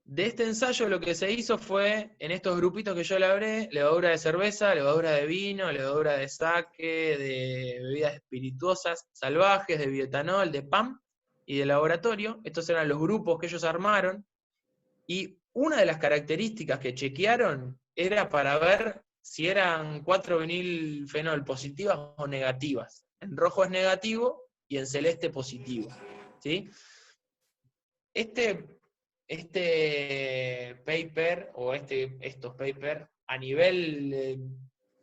De este ensayo lo que se hizo fue, en estos grupitos que yo le hablé, levadura de cerveza, levadura de vino, levadura de sake, de bebidas espirituosas salvajes, de bioetanol, de PAM y de laboratorio. Estos eran los grupos que ellos armaron. Y una de las características que chequearon era para ver si eran 4-vinilfenol positivas o negativas. En rojo es negativo y en celeste positivo. ¿Sí? Este paper, o estos papers, a nivel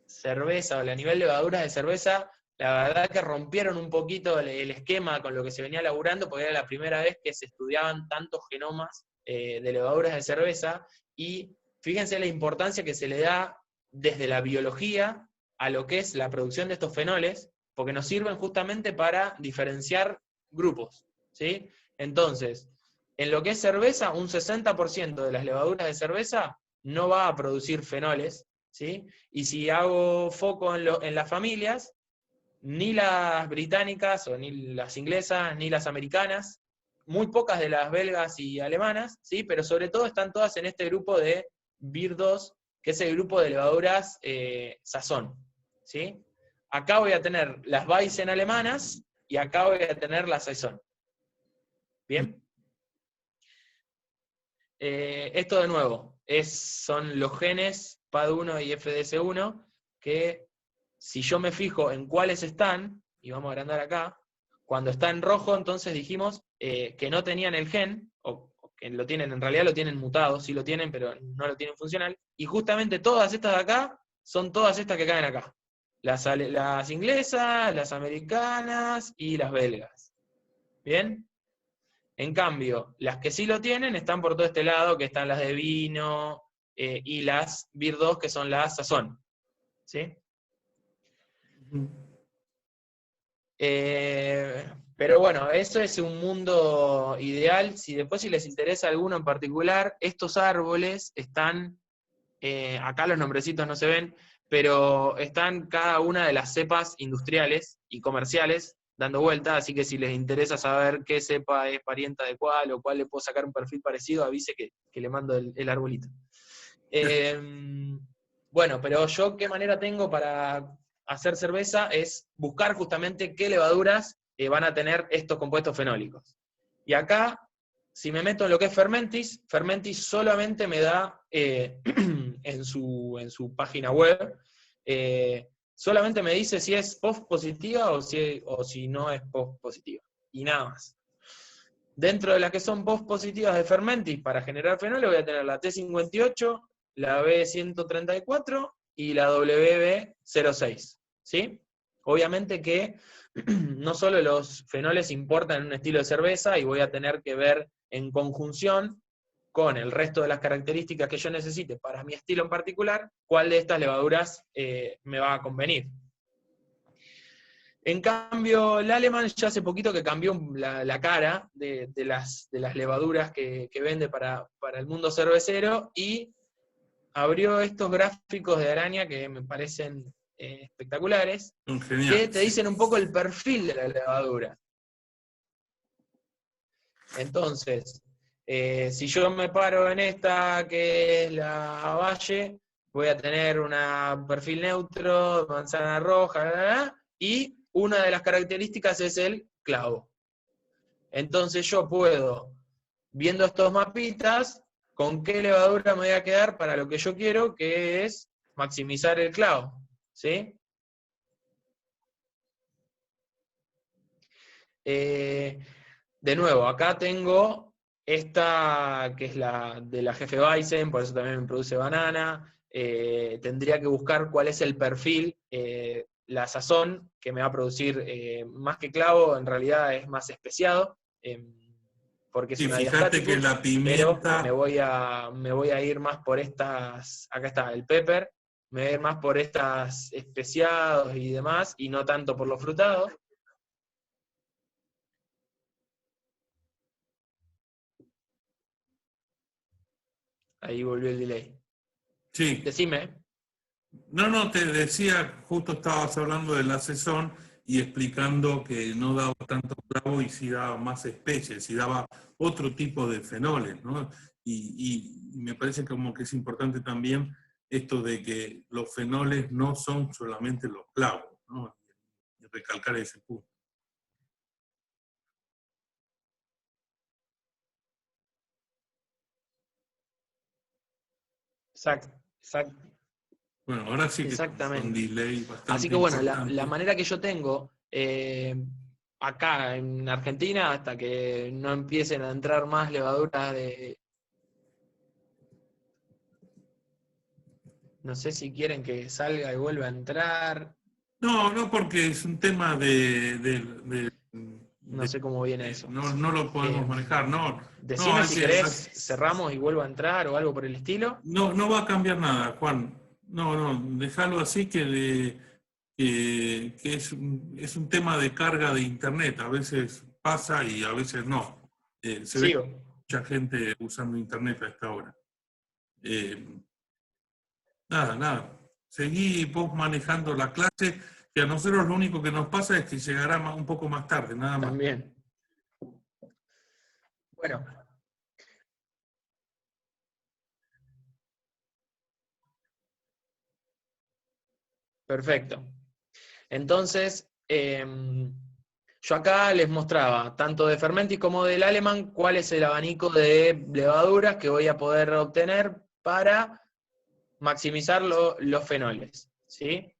cerveza, o a nivel levaduras de cerveza, la verdad que rompieron un poquito el esquema con lo que se venía laburando, porque era la primera vez que se estudiaban tantos genomas de levaduras de cerveza, y fíjense la importancia que se le da desde la biología a lo que es la producción de estos fenoles, porque nos sirven justamente para diferenciar grupos, ¿sí? Entonces, en lo que es cerveza, un 60% de las levaduras de cerveza no va a producir fenoles, ¿sí? Y si hago foco en las familias, ni las británicas, o ni las inglesas, ni las americanas, muy pocas de las belgas y alemanas, ¿sí? Pero sobre todo están todas en este grupo de Beer 2, que es el grupo de levaduras sazón, ¿sí? Acá voy a tener las Weizen alemanas y acá voy a tener las Saison. ¿Bien? Esto de nuevo, son los genes PAD1 y FDS1, que si yo me fijo en cuáles están, y vamos a agrandar acá, cuando está en rojo, entonces dijimos que no tenían el gen, o que lo tienen, en realidad lo tienen mutado, sí lo tienen, pero no lo tienen funcional, y justamente todas estas de acá son todas estas que caen acá. Las inglesas, las americanas y las belgas. ¿Bien? En cambio, las que sí lo tienen están por todo este lado, que están las de vino y las Beer 2, que son las sazón. ¿Sí? Pero bueno, eso es un mundo ideal. Si les interesa alguno en particular, estos árboles están, acá los nombrecitos no se ven, pero están cada una de las cepas industriales y comerciales dando vuelta, así que si les interesa saber qué cepa es parienta de cuál, o cuál le puedo sacar un perfil parecido, avise que le mando el arbolito. Bueno, pero yo qué manera tengo para hacer cerveza es buscar justamente qué levaduras van a tener estos compuestos fenólicos. Y acá, si me meto en lo que es Fermentis, Fermentis solamente me da en su página web, solamente me dice si es post positiva o si no es post positiva. Y nada más. Dentro de las que son post positivas de Fermentis para generar fenoles voy a tener la T58, la B134 y la WB06. ¿Sí? Obviamente que no solo los fenoles importan en un estilo de cerveza, y voy a tener que ver en conjunción con el resto de las características que yo necesite para mi estilo en particular, cuál de estas levaduras me va a convenir. En cambio, el Alemán ya hace poquito que cambió la cara de las levaduras que vende para el mundo cervecero, y abrió estos gráficos de araña que me parecen espectaculares, Genial. que te dicen un poco el perfil de la levadura. Entonces, si yo me paro en esta, que es la Valle, voy a tener un perfil neutro, manzana roja, y una de las características es el clavo. Entonces yo puedo, viendo estos mapitas, con qué levadura me voy a quedar para lo que yo quiero, que es maximizar el clavo. ¿Sí? De nuevo, acá tengo esta que es la de la Jefe Weizen, por eso también me produce banana. Tendría que buscar cuál es el perfil, la sazón, que me va a producir más que clavo, en realidad es más especiado, porque es Sí, una fíjate que diastaticus, la pero me pimienta, voy a ir más por estas, acá está, el pepper, me voy a ir más por estas especiados y demás, y no tanto por los frutados. Ahí volvió el delay. sí. Decime. No, te decía, justo estabas hablando de la sazón, y explicando que no daba tanto clavo y sí daba más especies, y daba otro tipo de fenoles, ¿no? Y me parece como que es importante también esto de que los fenoles no son solamente los clavos, ¿no? Y recalcar ese punto. Exacto, exacto, Bueno, ahora sí que estamos con un exactamente. delay Así bastante que bueno, la importante. manera que yo tengo acá en Argentina, hasta que no empiecen a entrar más levaduras de... No sé si quieren que salga y vuelva a entrar. No, no porque es un tema No sé cómo viene eso. no, no lo podemos Eh, manejar, no, no, decime si querés cerramos y vuelvo a entrar o algo por el estilo. no, no va a cambiar nada, Juan. No, no, déjalo así que es un tema de carga de internet. A veces pasa y a veces no. Se ve que Sigo. hay mucha gente usando internet a esta hora. Eh, nada, nada. Seguí vos manejando la clase, que a nosotros lo único que nos pasa es que llegará un poco más tarde, nada más. También. Bueno, perfecto. Entonces, yo acá les mostraba, tanto de Fermentis como del Alemán, cuál es el abanico de levaduras que voy a poder obtener para maximizar los fenoles. ¿Sí?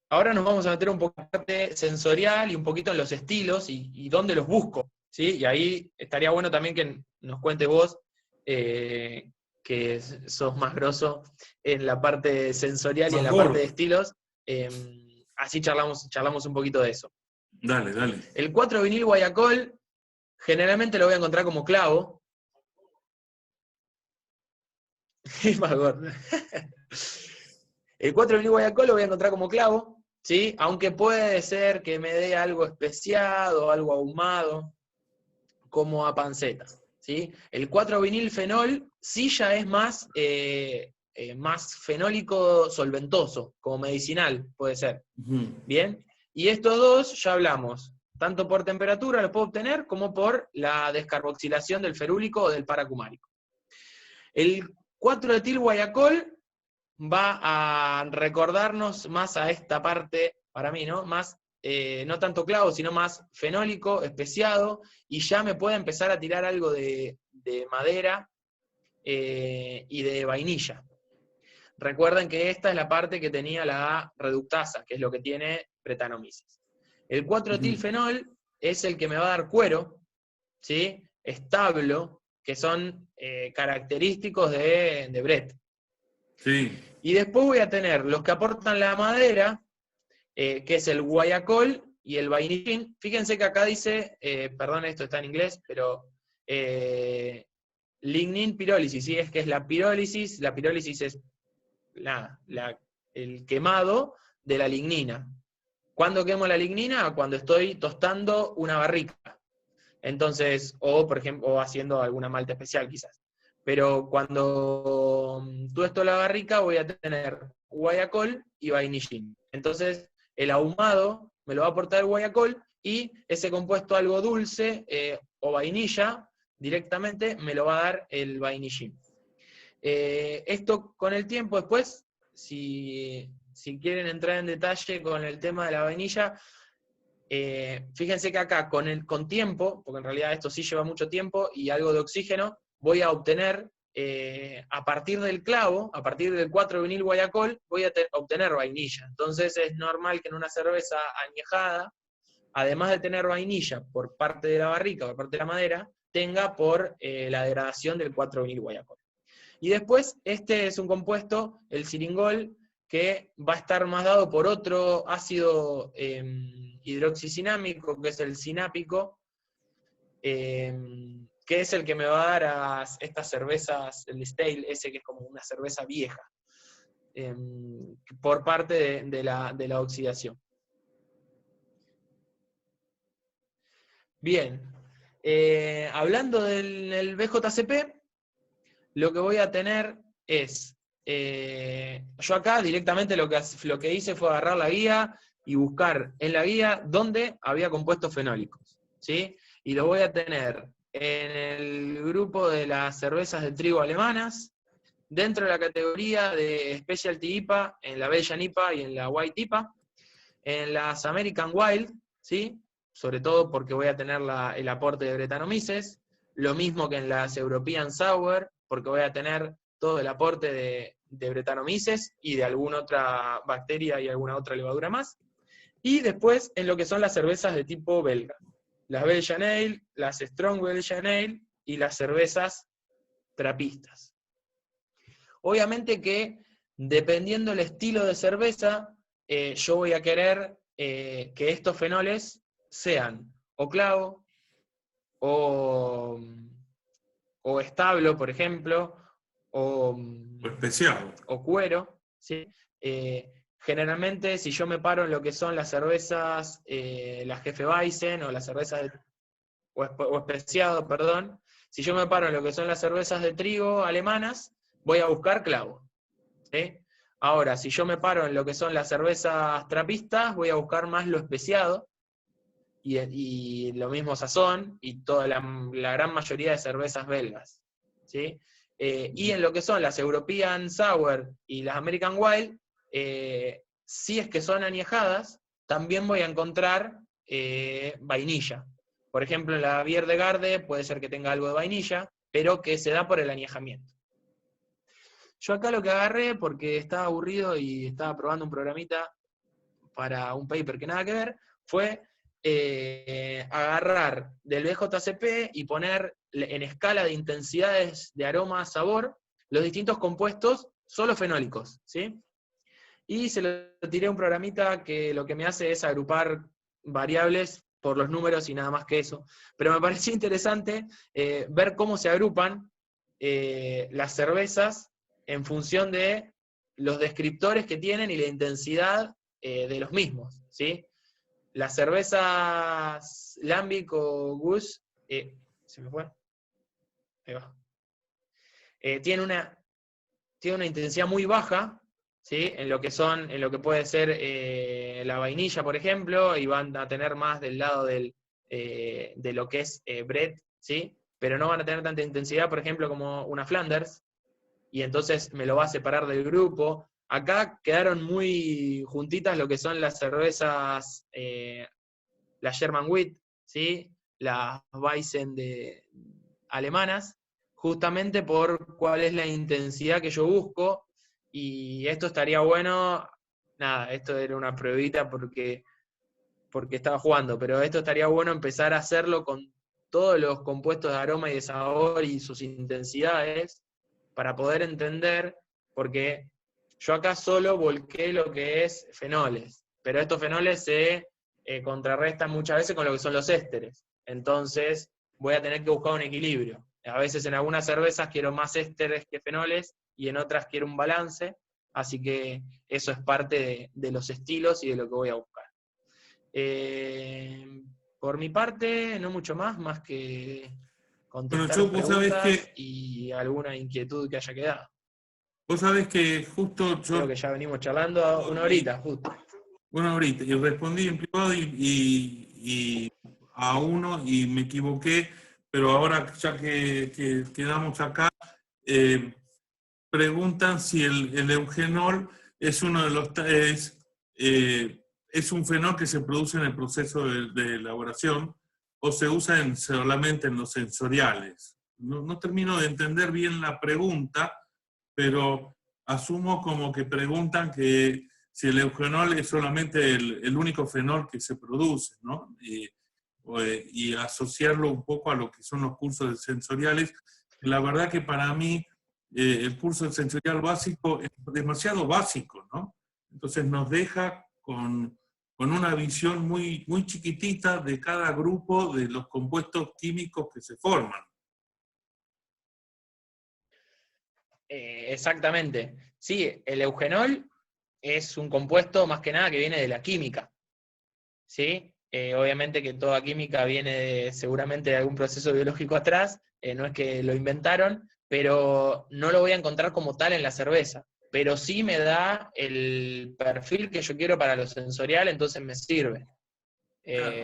Ahora nos vamos a meter un poco en la parte sensorial y un poquito en los estilos y dónde los busco. ¿Sí? Y ahí estaría bueno también que nos cuentes vos, que sos más grosso en la parte sensorial y en Más la parte de gordo. estilos. Así charlamos un poquito de eso. Dale, dale. El 4 vinil Guayacol generalmente lo voy a encontrar como clavo. Es más gordo. El 4 vinil Guayacol lo voy a encontrar como clavo, ¿sí? Aunque puede ser que me dé algo especiado, algo ahumado, como a panceta, ¿sí? El 4 vinil fenol sí ya es más fenólico solventoso, como medicinal, puede ser. Ujú. ¿Bien? Y estos dos ya hablamos, tanto por temperatura lo puedo obtener, como por la descarboxilación del ferúlico o del paracumárico. El 4-etil guayacol va a recordarnos más a esta parte, para mí, ¿no? Más, no tanto clavo, sino más fenólico, especiado, y ya me puede empezar a tirar algo de madera y de vainilla. Recuerden que esta es la parte que tenía la reductasa, que es lo que tiene Brettanomyces. El 4-etilfenol es el que me va a dar cuero, ¿sí? Establo, que son característicos de Brett. Sí. Y después voy a tener los que aportan la madera, que es el guayacol y el vainillín. Fíjense que acá dice, perdón, esto está en inglés, pero lignin pirólisis, ¿sí? Es que es la pirólisis es el quemado de la lignina. ¿Cuándo quemo la lignina? Cuando estoy tostando una barrica. Entonces, o por ejemplo, o haciendo alguna malta especial quizás. Pero cuando tuesto la barrica voy a tener guayacol y vainillín. Entonces, el ahumado me lo va a aportar el guayacol y ese compuesto algo dulce o vainilla directamente me lo va a dar el vainillín. Esto con el tiempo después, si quieren entrar en detalle con el tema de la vainilla, fíjense que acá con tiempo, porque en realidad esto sí lleva mucho tiempo y algo de oxígeno, voy a obtener, a partir del clavo, a partir del 4 vinil guayacol, voy a obtener vainilla. Entonces es normal que en una cerveza añejada, además de tener vainilla por parte de la barrica, por parte de la madera, tenga por la degradación del 4 vinil guayacol. Y después, este es un compuesto, el siringol, que va a estar más dado por otro ácido hidroxicinámico, que es el sinápico, que es el que me va a dar a estas cervezas, el stale, ese que es como una cerveza vieja, por parte de la oxidación. Bien, hablando del BJCP, lo que voy a tener es yo acá directamente lo que hice fue agarrar la guía y buscar en la guía dónde había compuestos fenólicos, ¿sí? Y lo voy a tener en el grupo de las cervezas de trigo alemanas, dentro de la categoría de Specialty IPA, en la Belgian IPA y en la White IPA, en las American Wild, ¿sí? Sobre todo porque voy a tener el aporte de Brettanomyces, lo mismo que en las European Sour, porque voy a tener todo el aporte de Brettanomyces y de alguna otra bacteria y alguna otra levadura más. Y después en lo que son las cervezas de tipo belga, las Belgian Ale, las Strong Belgian Ale y las cervezas trapistas. Obviamente que, dependiendo del estilo de cerveza, yo voy a querer que estos fenoles sean o clavo, o establo, por ejemplo, o especial. o cuero, ¿sí? Generalmente, si yo me paro en lo que son las cervezas, las Hefeweizen o las cervezas o especiado, perdón, si yo me paro en lo que son las cervezas de trigo alemanas, voy a buscar clavo, ¿sí? Ahora, si yo me paro en lo que son las cervezas trapistas, voy a buscar más lo especiado, y lo mismo sazón, y toda la gran mayoría de cervezas belgas, ¿sí? Y en lo que son las European Sour y las American Wild, si es que son añejadas, también voy a encontrar vainilla. Por ejemplo, en la Bière de Garde puede ser que tenga algo de vainilla, pero que se da por el añejamiento. Yo acá lo que agarré, porque estaba aburrido y estaba probando un programita para un paper que nada que ver, fue agarrar del BJCP y poner en escala de intensidades de aroma, sabor, los distintos compuestos solo fenólicos, ¿sí? Y se lo tiré a un programita que lo que me hace es agrupar variables por los números y nada más que eso. Pero me pareció interesante ver cómo se agrupan las cervezas en función de los descriptores que tienen y la intensidad de los mismos, ¿sí? Las cervezas Lambic o Goose, ¿se me fue? Ahí va. Tiene una intensidad muy baja, ¿sí? En lo que puede ser la vainilla, por ejemplo, y van a tener más del lado de lo que es Brett, ¿sí? Pero no van a tener tanta intensidad, por ejemplo, como una Flanders, y entonces me lo va a separar del grupo. Acá quedaron muy juntitas lo que son las cervezas, las German Wheat, ¿sí? Las Weizen alemanas, justamente por cuál es la intensidad que yo busco, y esto estaría bueno, nada, esto era una pruebita porque estaba jugando, pero esto estaría bueno empezar a hacerlo con todos los compuestos de aroma y de sabor y sus intensidades, para poder entender, porque yo acá solo volqué lo que es fenoles, pero estos fenoles se contrarrestan muchas veces con lo que son los ésteres. Entonces voy a tener que buscar un equilibrio. A veces en algunas cervezas quiero más ésteres que fenoles, y en otras quiero un balance, así que eso es parte de los estilos y de lo que voy a buscar. Por mi parte, no mucho más que contestar Vos sabés preguntas y alguna inquietud que haya quedado. vos sabés que justo Creo yo que ya venimos charlando una horita, justo. Bueno, ahorita, y respondí en privado y a uno y me equivoqué, pero ahora ya que quedamos acá, eh, preguntan si el eugenol es uno de los es un fenol que se produce en el proceso de elaboración o se usa solamente en los sensoriales. No termino de entender bien la pregunta, pero asumo como que preguntan que si el eugenol es solamente el único fenol que se produce, ¿no? Y asociarlo un poco a lo que son los cursos sensoriales. La verdad que para mí el curso sensorial básico es demasiado básico, ¿no? Entonces nos deja con una visión muy, muy chiquitita de cada grupo de los compuestos químicos que se forman. Exactamente. Sí, el eugenol es un compuesto más que nada que viene de la química, ¿sí? Obviamente que toda química viene seguramente de algún proceso biológico atrás, no es que lo inventaron, pero no lo voy a encontrar como tal en la cerveza. pero sí me da el perfil que yo quiero para lo sensorial, entonces me sirve. Claro.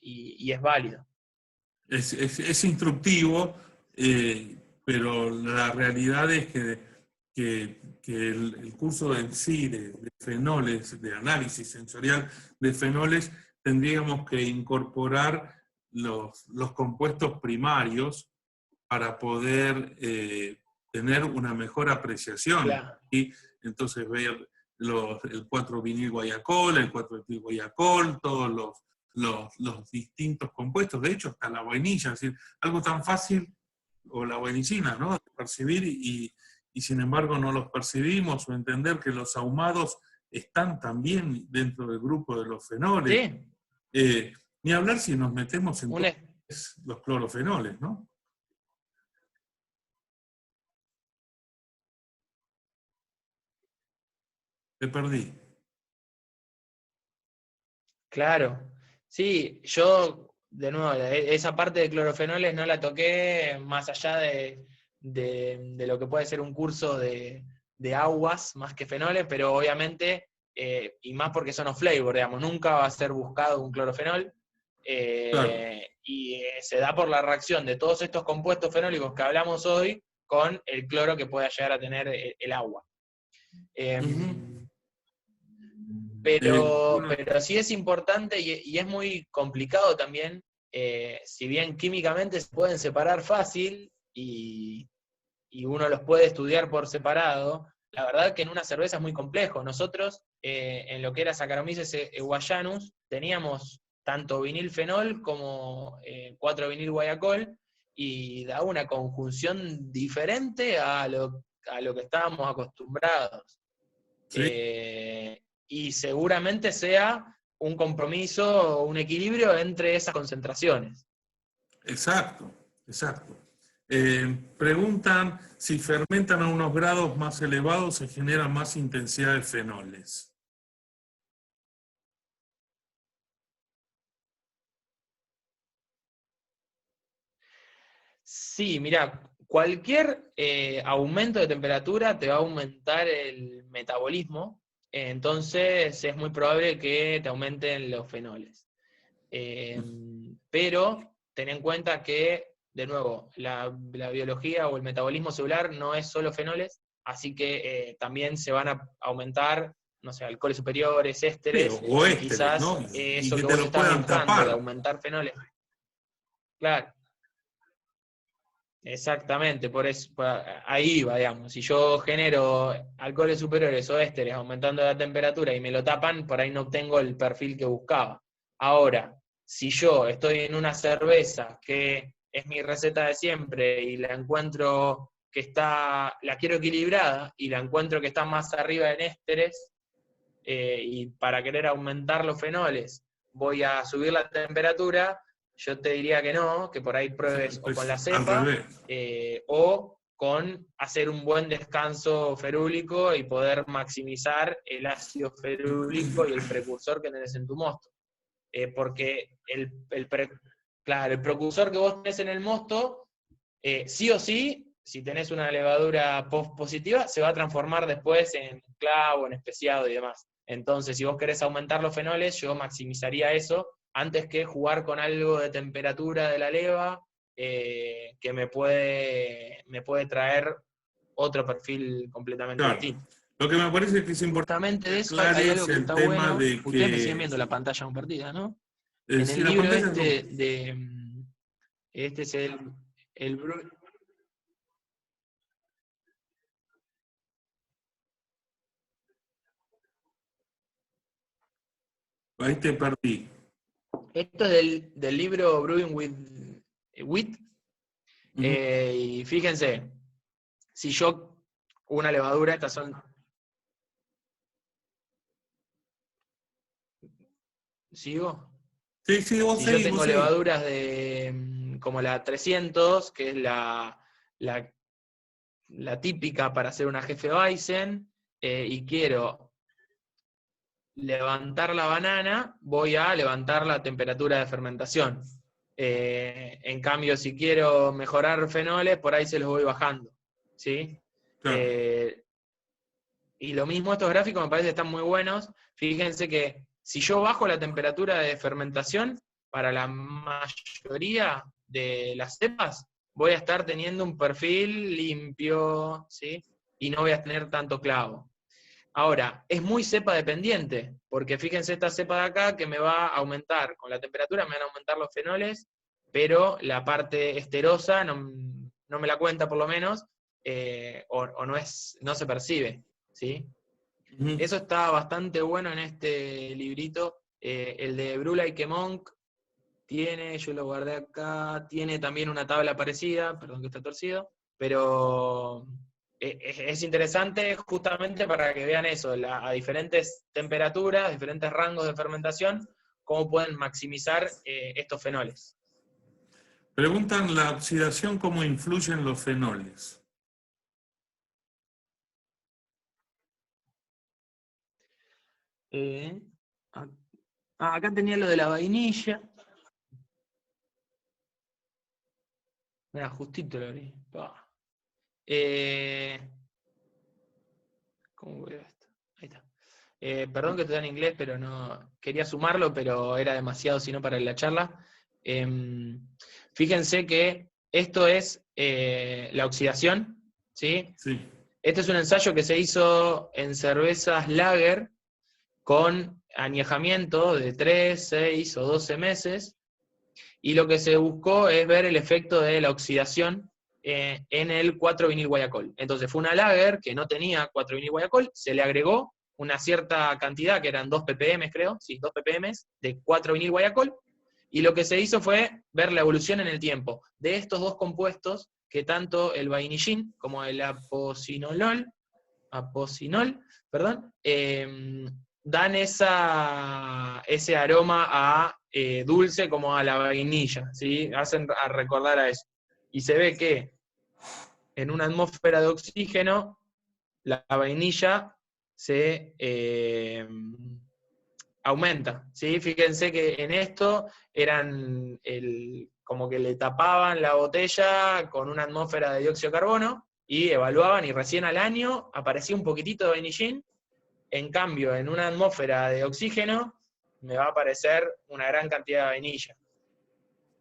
Y es válido. Es instructivo, pero la realidad es que el curso en sí de fenoles, de análisis sensorial de fenoles, tendríamos que incorporar los compuestos primarios para poder tener una mejor apreciación. Claro. ¿Sí? Entonces ver el 4-vinil guayacol, el 4-etil guayacol, todos los distintos compuestos, de hecho hasta la vainilla, es decir, algo tan fácil, o la vainicina, ¿no? De percibir y sin embargo no los percibimos, o entender que los ahumados están también dentro del grupo de los fenoles. Sí. Ni hablar si nos metemos en Un, todos los clorofenoles, ¿no? Te perdí. Claro. Sí, yo, de nuevo, esa parte de clorofenoles no la toqué más allá de lo que puede ser un curso de aguas más que fenoles, pero obviamente, y más porque son off-flavor, digamos, nunca va a ser buscado un clorofenol, Claro. y se da por la reacción de todos estos compuestos fenólicos que hablamos hoy con el cloro que pueda llegar a tener el agua. Ujú. Pero, Bueno, pero sí es importante y es muy complicado también, si bien químicamente se pueden separar fácil y uno los puede estudiar por separado, la verdad que en una cerveza es muy complejo. Nosotros, en lo que era Saccharomyces guayanus, teníamos tanto vinilfenol como 4-vinil guayacol, y da una conjunción diferente a lo que estábamos acostumbrados. sí, Y seguramente sea un compromiso o un equilibrio entre esas concentraciones. exacto, exacto. Preguntan si fermentan a unos grados más elevados se genera más intensidad de fenoles. Sí, mira, cualquier aumento de temperatura te va a aumentar el metabolismo, entonces es muy probable que te aumenten los fenoles. Pero ten en cuenta que, de nuevo, la biología o el metabolismo celular no es solo fenoles, así que también se van a aumentar, no sé, alcoholes superiores, Sí, ésteres, o y ésteres, quizás ¿no? Y eso que que te vos lo estás puedan buscando de tapar. aumentar fenoles, claro. Exactamente, ahí va, digamos. Si yo genero alcoholes superiores o ésteres aumentando la temperatura y me lo tapan, por ahí no obtengo el perfil que buscaba. Ahora, si yo estoy en una cerveza que es mi receta de siempre y la encuentro la quiero equilibrada y la encuentro que está más arriba en ésteres, y para querer aumentar los fenoles voy a subir la temperatura, yo te diría que no, que por ahí pruebes o con Pues la al cepa, revés. o con hacer un buen descanso ferúlico y poder maximizar el ácido ferúlico y el precursor que tenés en tu mosto. Porque claro, el precursor que vos tenés en el mosto, sí o sí, si tenés una levadura positiva, se va a transformar después en clavo, en especiado y demás. Entonces, si vos querés aumentar los fenoles, yo maximizaría eso antes que jugar con algo de temperatura de la leva, que me puede traer otro perfil completamente Claro. distinto. Lo que me parece que es importante Justamente que de eso hay algo aclares que el está tema bueno. de Ustedes me siguen que viendo la pantalla compartida, ¿no? En si el la libro pantalla es este este es el ahí te perdí. esto es del libro Brewing with Wheat. Ujú. Y fíjense, si yo una levadura, estas son, ¿sigo? Sí, sí, vos Si yo seguís, vos tengo seguís. levaduras como la 300, que es la, la típica para hacer una jefe Weizen, y quiero levantar la banana, voy a levantar la temperatura de fermentación. En cambio, si quiero mejorar fenoles, por ahí se los voy bajando. ¿Sí? Claro. Eh, Y lo mismo, estos gráficos me parece que están muy buenos. Fíjense que si yo bajo la temperatura de fermentación, para la mayoría de las cepas, voy a estar teniendo un perfil limpio, ¿sí? Y no voy a tener tanto clavo. Ahora, es muy cepa dependiente, porque fíjense esta cepa de acá que me va a aumentar, con la temperatura me van a aumentar los fenoles, pero la parte esterosa no me la cuenta por lo menos, o no se percibe, ¿sí? Ujú. Eso está bastante bueno en este librito. El de Bruley que Monk tiene, yo lo guardé acá, tiene también una tabla parecida, perdón que está torcido, pero es interesante justamente para que vean eso, a diferentes temperaturas, diferentes rangos de fermentación, cómo pueden maximizar estos fenoles. Preguntan la oxidación, ¿cómo influyen los fenoles? Eh, acá tenía lo de la vainilla. Mira, justito lo abrí. Pa. ¿Cómo veo esto? Ahí está. Perdón que estoy en inglés, pero no quería sumarlo, pero era demasiado sino para la charla. Fíjense que esto es la oxidación, ¿sí? Sí. Este es un ensayo que se hizo en cervezas lager con añejamiento de 3, 6 o 12 meses, y lo que se buscó es ver el efecto de la oxidación en el 4-vinil guayacol. Entonces fue una lager que no tenía 4-vinil guayacol, se le agregó una cierta cantidad, que eran 2 ppm creo, sí, 2 ppm de 4-vinil guayacol, y lo que se hizo fue ver la evolución en el tiempo de estos dos compuestos, que tanto el vainillín como el apocinol, perdón, dan ese aroma a dulce como a la vainilla, ¿sí? Hacen a recordar a eso. Y se ve que en una atmósfera de oxígeno, la vainilla se aumenta, ¿sí? Fíjense que en esto eran como que le tapaban la botella con una atmósfera de dióxido de carbono y evaluaban, y recién al año aparecía un poquitito de vainillín. En cambio, en una atmósfera de oxígeno me va a aparecer una gran cantidad de vainilla.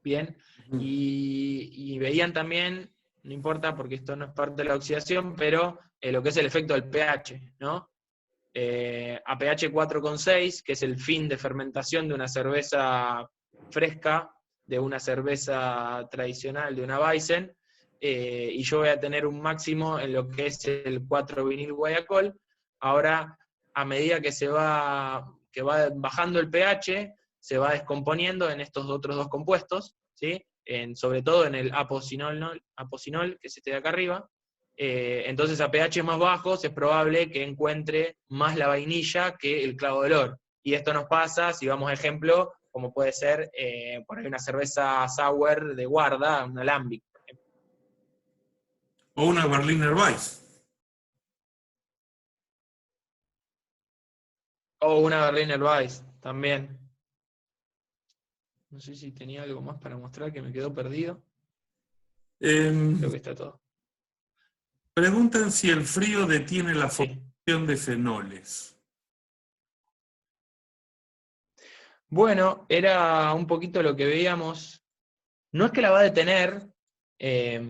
Bien, Ujú. y veían también, no importa porque esto no es parte de la oxidación, pero lo que es el efecto del pH, ¿no? A pH 4,6, que es el fin de fermentación de una cerveza fresca, de una cerveza tradicional, de una Weizen, y yo voy a tener un máximo en lo que es el 4-vinil guayacol. Ahora, a medida que va bajando el pH, se va descomponiendo en estos otros dos compuestos, ¿sí? Sobre todo en el apocinol, que es este de acá arriba. Entonces a pH más bajos es probable que encuentre más la vainilla que el clavo de olor. Y esto nos pasa, si vamos a ejemplo, como puede ser por ahí una cerveza sour de guarda, un alambic, O una Berliner Weiss. o una Berliner Weiss también. No sé si tenía algo más para mostrar que me quedó perdido. Creo Eh, que está todo. preguntan si el frío detiene la Sí. formación de fenoles. Bueno, era un poquito lo que veíamos. No es que la va a detener, eh,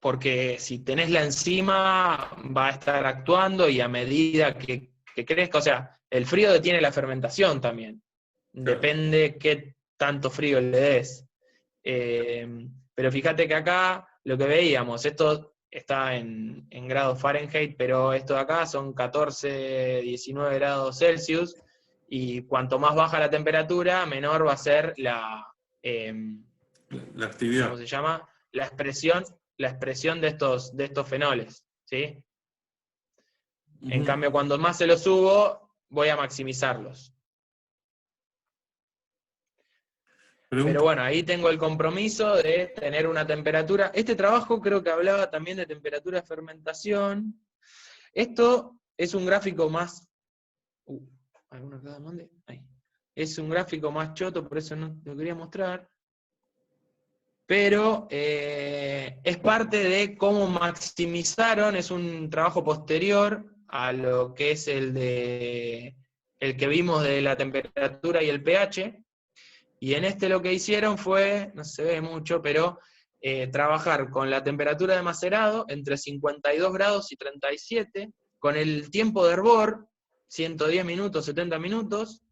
porque si tenés la enzima va a estar actuando y a medida que crezca, o sea, el frío detiene la fermentación también. Claro. Depende qué tanto frío le des. Pero fíjate que acá lo que veíamos, esto está en grados Fahrenheit, pero esto de acá son 14, 19 grados Celsius, y cuanto más baja la temperatura, menor va a ser La ¿cómo actividad. se llama? La expresión de estos fenoles, ¿sí? En Ujú. cambio, cuando más se los subo, voy a maximizarlos. Pero Pregunta, bueno, ahí tengo el compromiso de tener una temperatura. Este trabajo creo que hablaba también de temperatura de fermentación. Esto es un gráfico más... ¿alguno acá dónde? Ahí. Es un gráfico más choto, por eso no lo quería mostrar. pero es parte de cómo maximizaron, es un trabajo posterior a lo que es el que vimos de la temperatura y el pH, y en este lo que hicieron fue, no se ve mucho, pero trabajar con la temperatura de macerado entre 52 grados y 37, con el tiempo de hervor, 110 minutos, 70 minutos,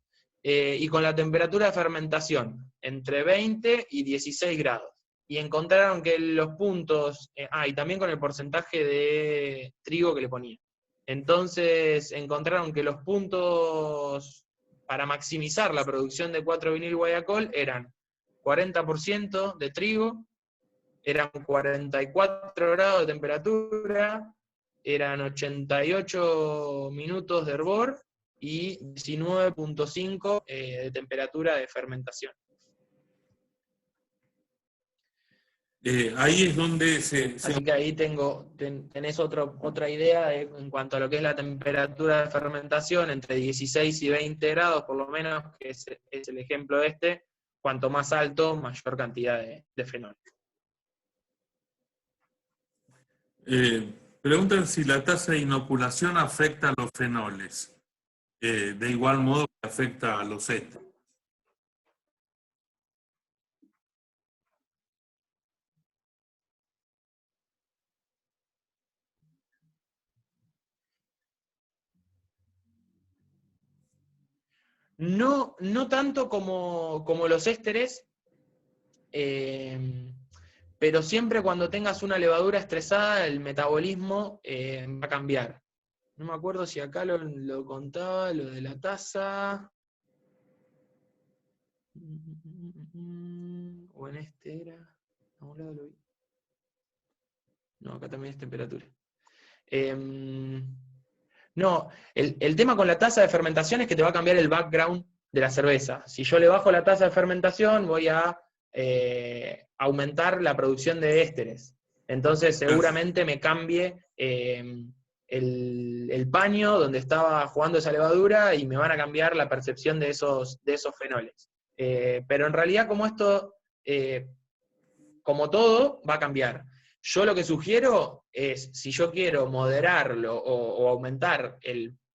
y con la temperatura de fermentación, entre 20 y 16 grados. Y encontraron que los puntos, y también con el porcentaje de trigo que le ponían. Entonces encontraron que los puntos para maximizar la producción de 4-vinil guayacol eran 40% de trigo, eran 44 grados de temperatura, eran 88 minutos de hervor y 19.5 de temperatura de fermentación. Ahí es donde Así que ahí tenés otra idea en cuanto a lo que es la temperatura de fermentación, entre 16 y 20 grados por lo menos, que es el ejemplo este. Cuanto más alto, mayor cantidad de fenol. Preguntan si la tasa de inoculación afecta a los fenoles, de igual modo que afecta a los ésteres. No, no tanto como los ésteres, pero siempre cuando tengas una levadura estresada, el metabolismo va a cambiar. No me acuerdo si acá lo contaba, lo de la tasa. O en este era. A un lado lo vi. No, acá también es temperatura. No, el tema con la tasa de fermentación es que te va a cambiar el background de la cerveza. Si yo le bajo la tasa de fermentación, voy a aumentar la producción de ésteres. Entonces seguramente me cambie el paño donde estaba jugando esa levadura y me van a cambiar la percepción de esos fenoles. Pero en realidad, como esto, como todo, va a cambiar. Yo lo que sugiero es, si yo quiero moderarlo o aumentar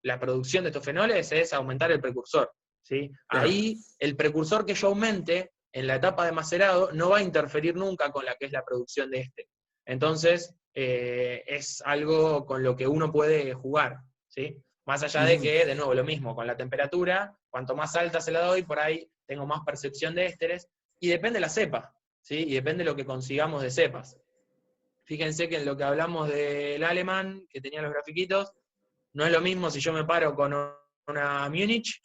la producción de estos fenoles, es aumentar el precursor, ¿sí? Claro. Ahí, el precursor que yo aumente en la etapa de macerado no va a interferir nunca con la que es la producción de este. Entonces, es algo con lo que uno puede jugar, ¿sí? Más allá de que, de nuevo, lo mismo, con la temperatura, cuanto más alta se la doy, por ahí tengo más percepción de ésteres, y depende de la cepa, ¿sí? Y depende de lo que consigamos de cepas. Fíjense que en lo que hablamos del alemán, que tenía los grafiquitos, no es lo mismo si yo me paro con una Múnich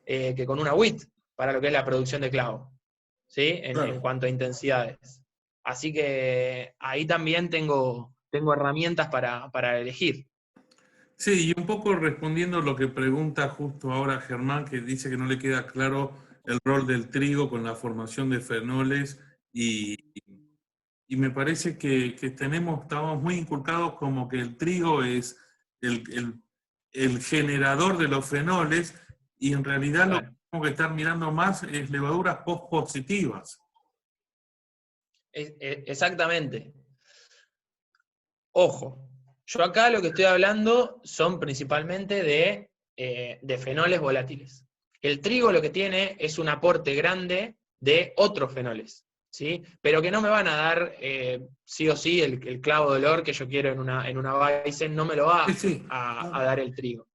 que con una Wheat, para lo que es la producción de clavo, ¿sí? En cuanto a intensidades. Así que ahí también tengo herramientas para elegir. Sí, y un poco respondiendo lo que pregunta justo ahora Germán, que dice que no le queda claro el rol del trigo con la formación de fenoles, y me parece que estamos muy inculcados como que el trigo es el generador de los fenoles, y en realidad lo que tenemos que estar mirando más es levaduras post-positivas. Exactamente. Ojo, yo acá lo que estoy hablando son principalmente de fenoles volátiles. El trigo lo que tiene es un aporte grande de otros fenoles, ¿sí? Pero que no me van a dar sí o sí el clavo de olor que yo quiero en una Weizen, no me lo va a dar el trigo.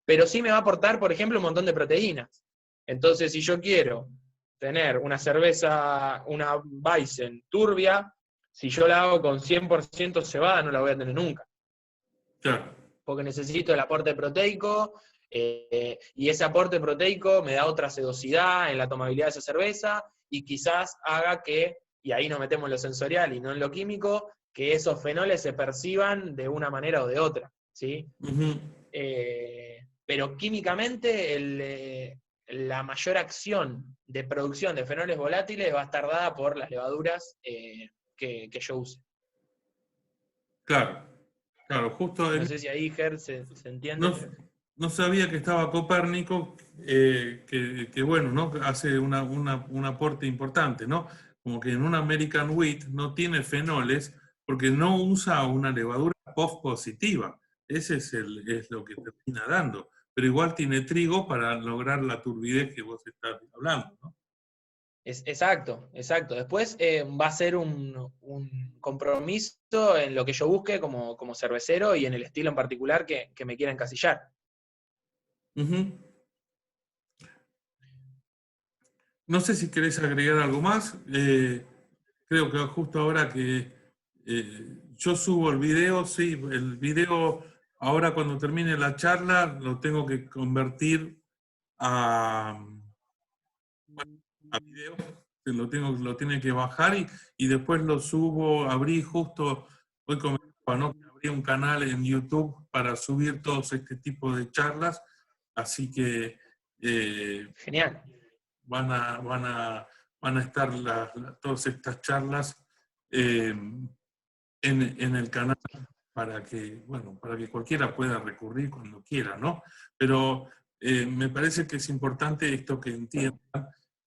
Pero sí me va a aportar, por ejemplo, un montón de proteínas. Entonces, si yo quiero tener una cerveza, una Weizen turbia, si yo la hago con 100% cebada, no la voy a tener nunca. Claro. Porque necesito el aporte proteico, y ese aporte proteico me da otra sedosidad en la tomabilidad de esa cerveza, y quizás haga que, y ahí nos metemos en lo sensorial y no en lo químico, que esos fenoles se perciban de una manera o de otra, ¿sí? Pero químicamente la mayor acción de producción de fenoles volátiles va a estar dada por las levaduras que yo use. Claro, justo... No sé si ahí, Ger, se entiende. No sabía que estaba Copérnico, que bueno, ¿no? Hace un aporte importante, ¿no? como que en un American Wheat no tiene fenoles porque no usa una levadura post-positiva. Ese es lo que termina dando. Pero igual tiene trigo para lograr la turbidez que vos estás hablando, ¿no? Exacto, exacto. Después va a ser un compromiso en lo que yo busque como cervecero y en el estilo en particular que me quiera encasillar. Ujú. No sé si querés agregar algo más. Creo que justo ahora que yo subo el video, sí, el video ahora cuando termine la charla lo tengo que convertir a video, lo tiene que bajar y después lo subo, abrí justo, hoy comentaba, ¿no? Que abrí un canal en YouTube para subir todos este tipo de charlas, así que Genial. van a estar todas estas charlas eh, en el canal para que cualquiera pueda recurrir cuando quiera, ¿no? Pero me parece que es importante esto que entiendan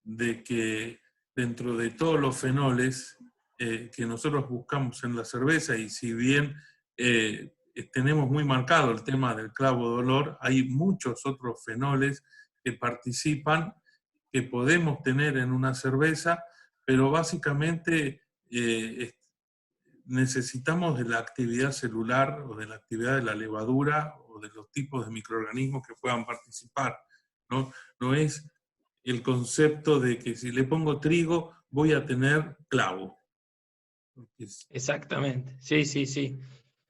de que dentro de todos los fenoles que nosotros buscamos en la cerveza, y si bien tenemos muy marcado el tema del clavo de olor, hay muchos otros fenoles que participan, que podemos tener en una cerveza, pero básicamente necesitamos de la actividad celular o de la actividad de la levadura o de los tipos de microorganismos que puedan participar, ¿no? No es el concepto de que si le pongo trigo voy a tener clavo. Exactamente. Sí, sí, sí.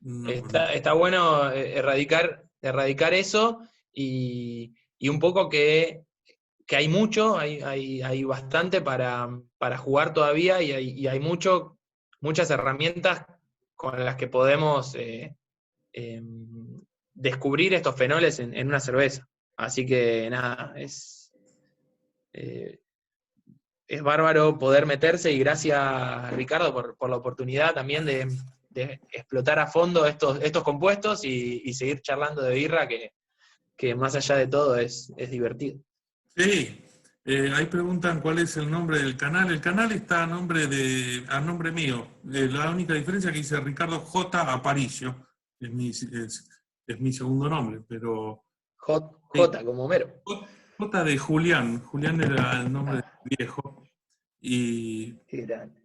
No, Está bueno erradicar eso y un poco que hay mucho, hay bastante para jugar todavía y hay muchas herramientas con las que podemos descubrir estos fenoles en una cerveza. Así que nada, eh, es bárbaro poder meterse y gracias Ricardo por la oportunidad también de explotar a fondo estos compuestos y seguir charlando de birra que más allá de todo es divertido. sí, ahí preguntan cuál es el nombre del canal. El canal está a nombre mío. La única diferencia que dice Ricardo J. Aparicio, es mi segundo nombre, pero J como Homero. J de Julián. Julián era el nombre del viejo. Y Qué grande.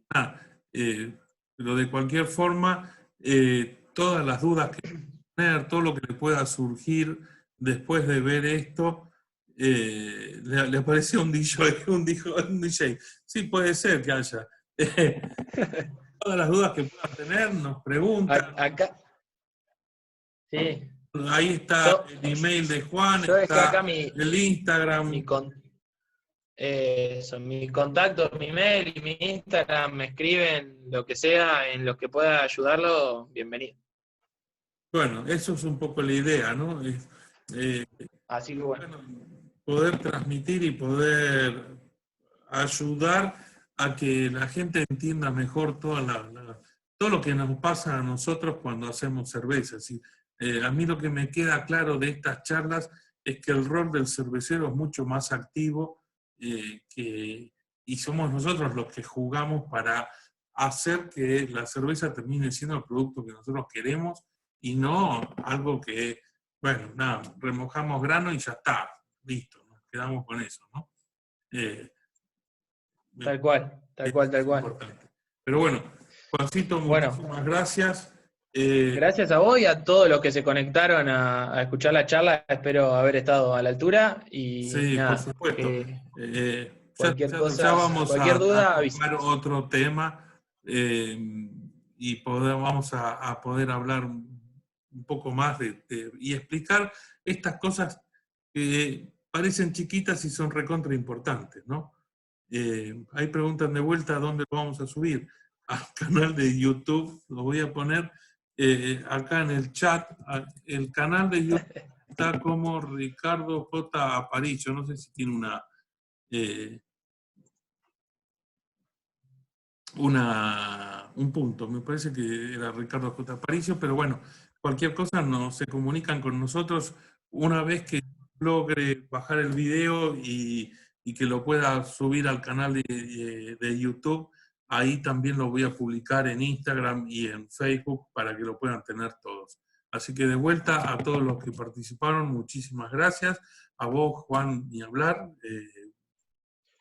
eh, pero de cualquier forma, todas las dudas que tener, todo lo que le pueda surgir después de ver esto, le apareció un DJ, un DJ. Sí, puede ser que haya. Todas las dudas que puedan tener, nos preguntan. Acá, sí. Ahí está Yo, el email de Juan, yo dejé acá está el mi, Instagram. mi contacto, mi mail y mi Instagram, me escriben lo que sea en lo que pueda ayudarlo, bienvenido. Bueno, eso es un poco la idea, ¿no? Eh, Así que bueno, bueno, poder transmitir y poder ayudar a que la gente entienda mejor todo lo que nos pasa a nosotros cuando hacemos cerveza. A mí lo que me queda claro de estas charlas es que el rol del cervecero es mucho más activo y somos nosotros los que jugamos para hacer que la cerveza termine siendo el producto que nosotros queremos y no algo que, bueno, nada, remojamos grano y ya está, listo, nos quedamos con eso, ¿no? Eh, tal cual, tal Eso cual, tal es cual. importante. Pero bueno, Juancito, Bueno, muchísimas gracias. gracias a vos y a todos los que se conectaron a escuchar la charla. Espero haber estado a la altura y Sí, por nada, supuesto. cualquier Ya cosa, vamos cualquier a duda, tocar avísanos. otro tema eh, y vamos a poder hablar un poco más y explicar estas cosas que parecen chiquitas y son recontra importantes, ¿no? Ahí preguntan de vuelta dónde lo vamos a subir. Al canal de YouTube, lo voy a poner acá en el chat. El canal de YouTube está como Ricardo J. Aparicio. No sé si tiene eh, un punto. Me parece que era Ricardo J. Aparicio, pero bueno, cualquier cosa no se comunican con nosotros una vez que logre bajar el video y que lo pueda subir al canal de YouTube. ahí también lo voy a publicar en Instagram y en Facebook para que lo puedan tener todos. Así que de vuelta a todos los que participaron, muchísimas gracias. A vos, Juan, ni hablar.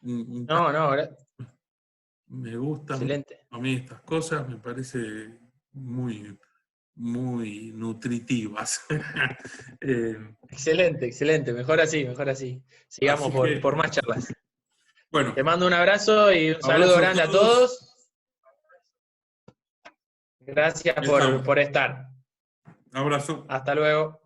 No, Me gustan excelente. a mí estas cosas, me parece muy, muy nutritivas. Excelente, excelente. Mejor así, mejor así. Sigamos Así que, por más charlas. bueno, Te mando un abrazo y un saludo abrazo a grande a todos. todos. Gracias Estamos. por estar. Abrazo. Hasta luego.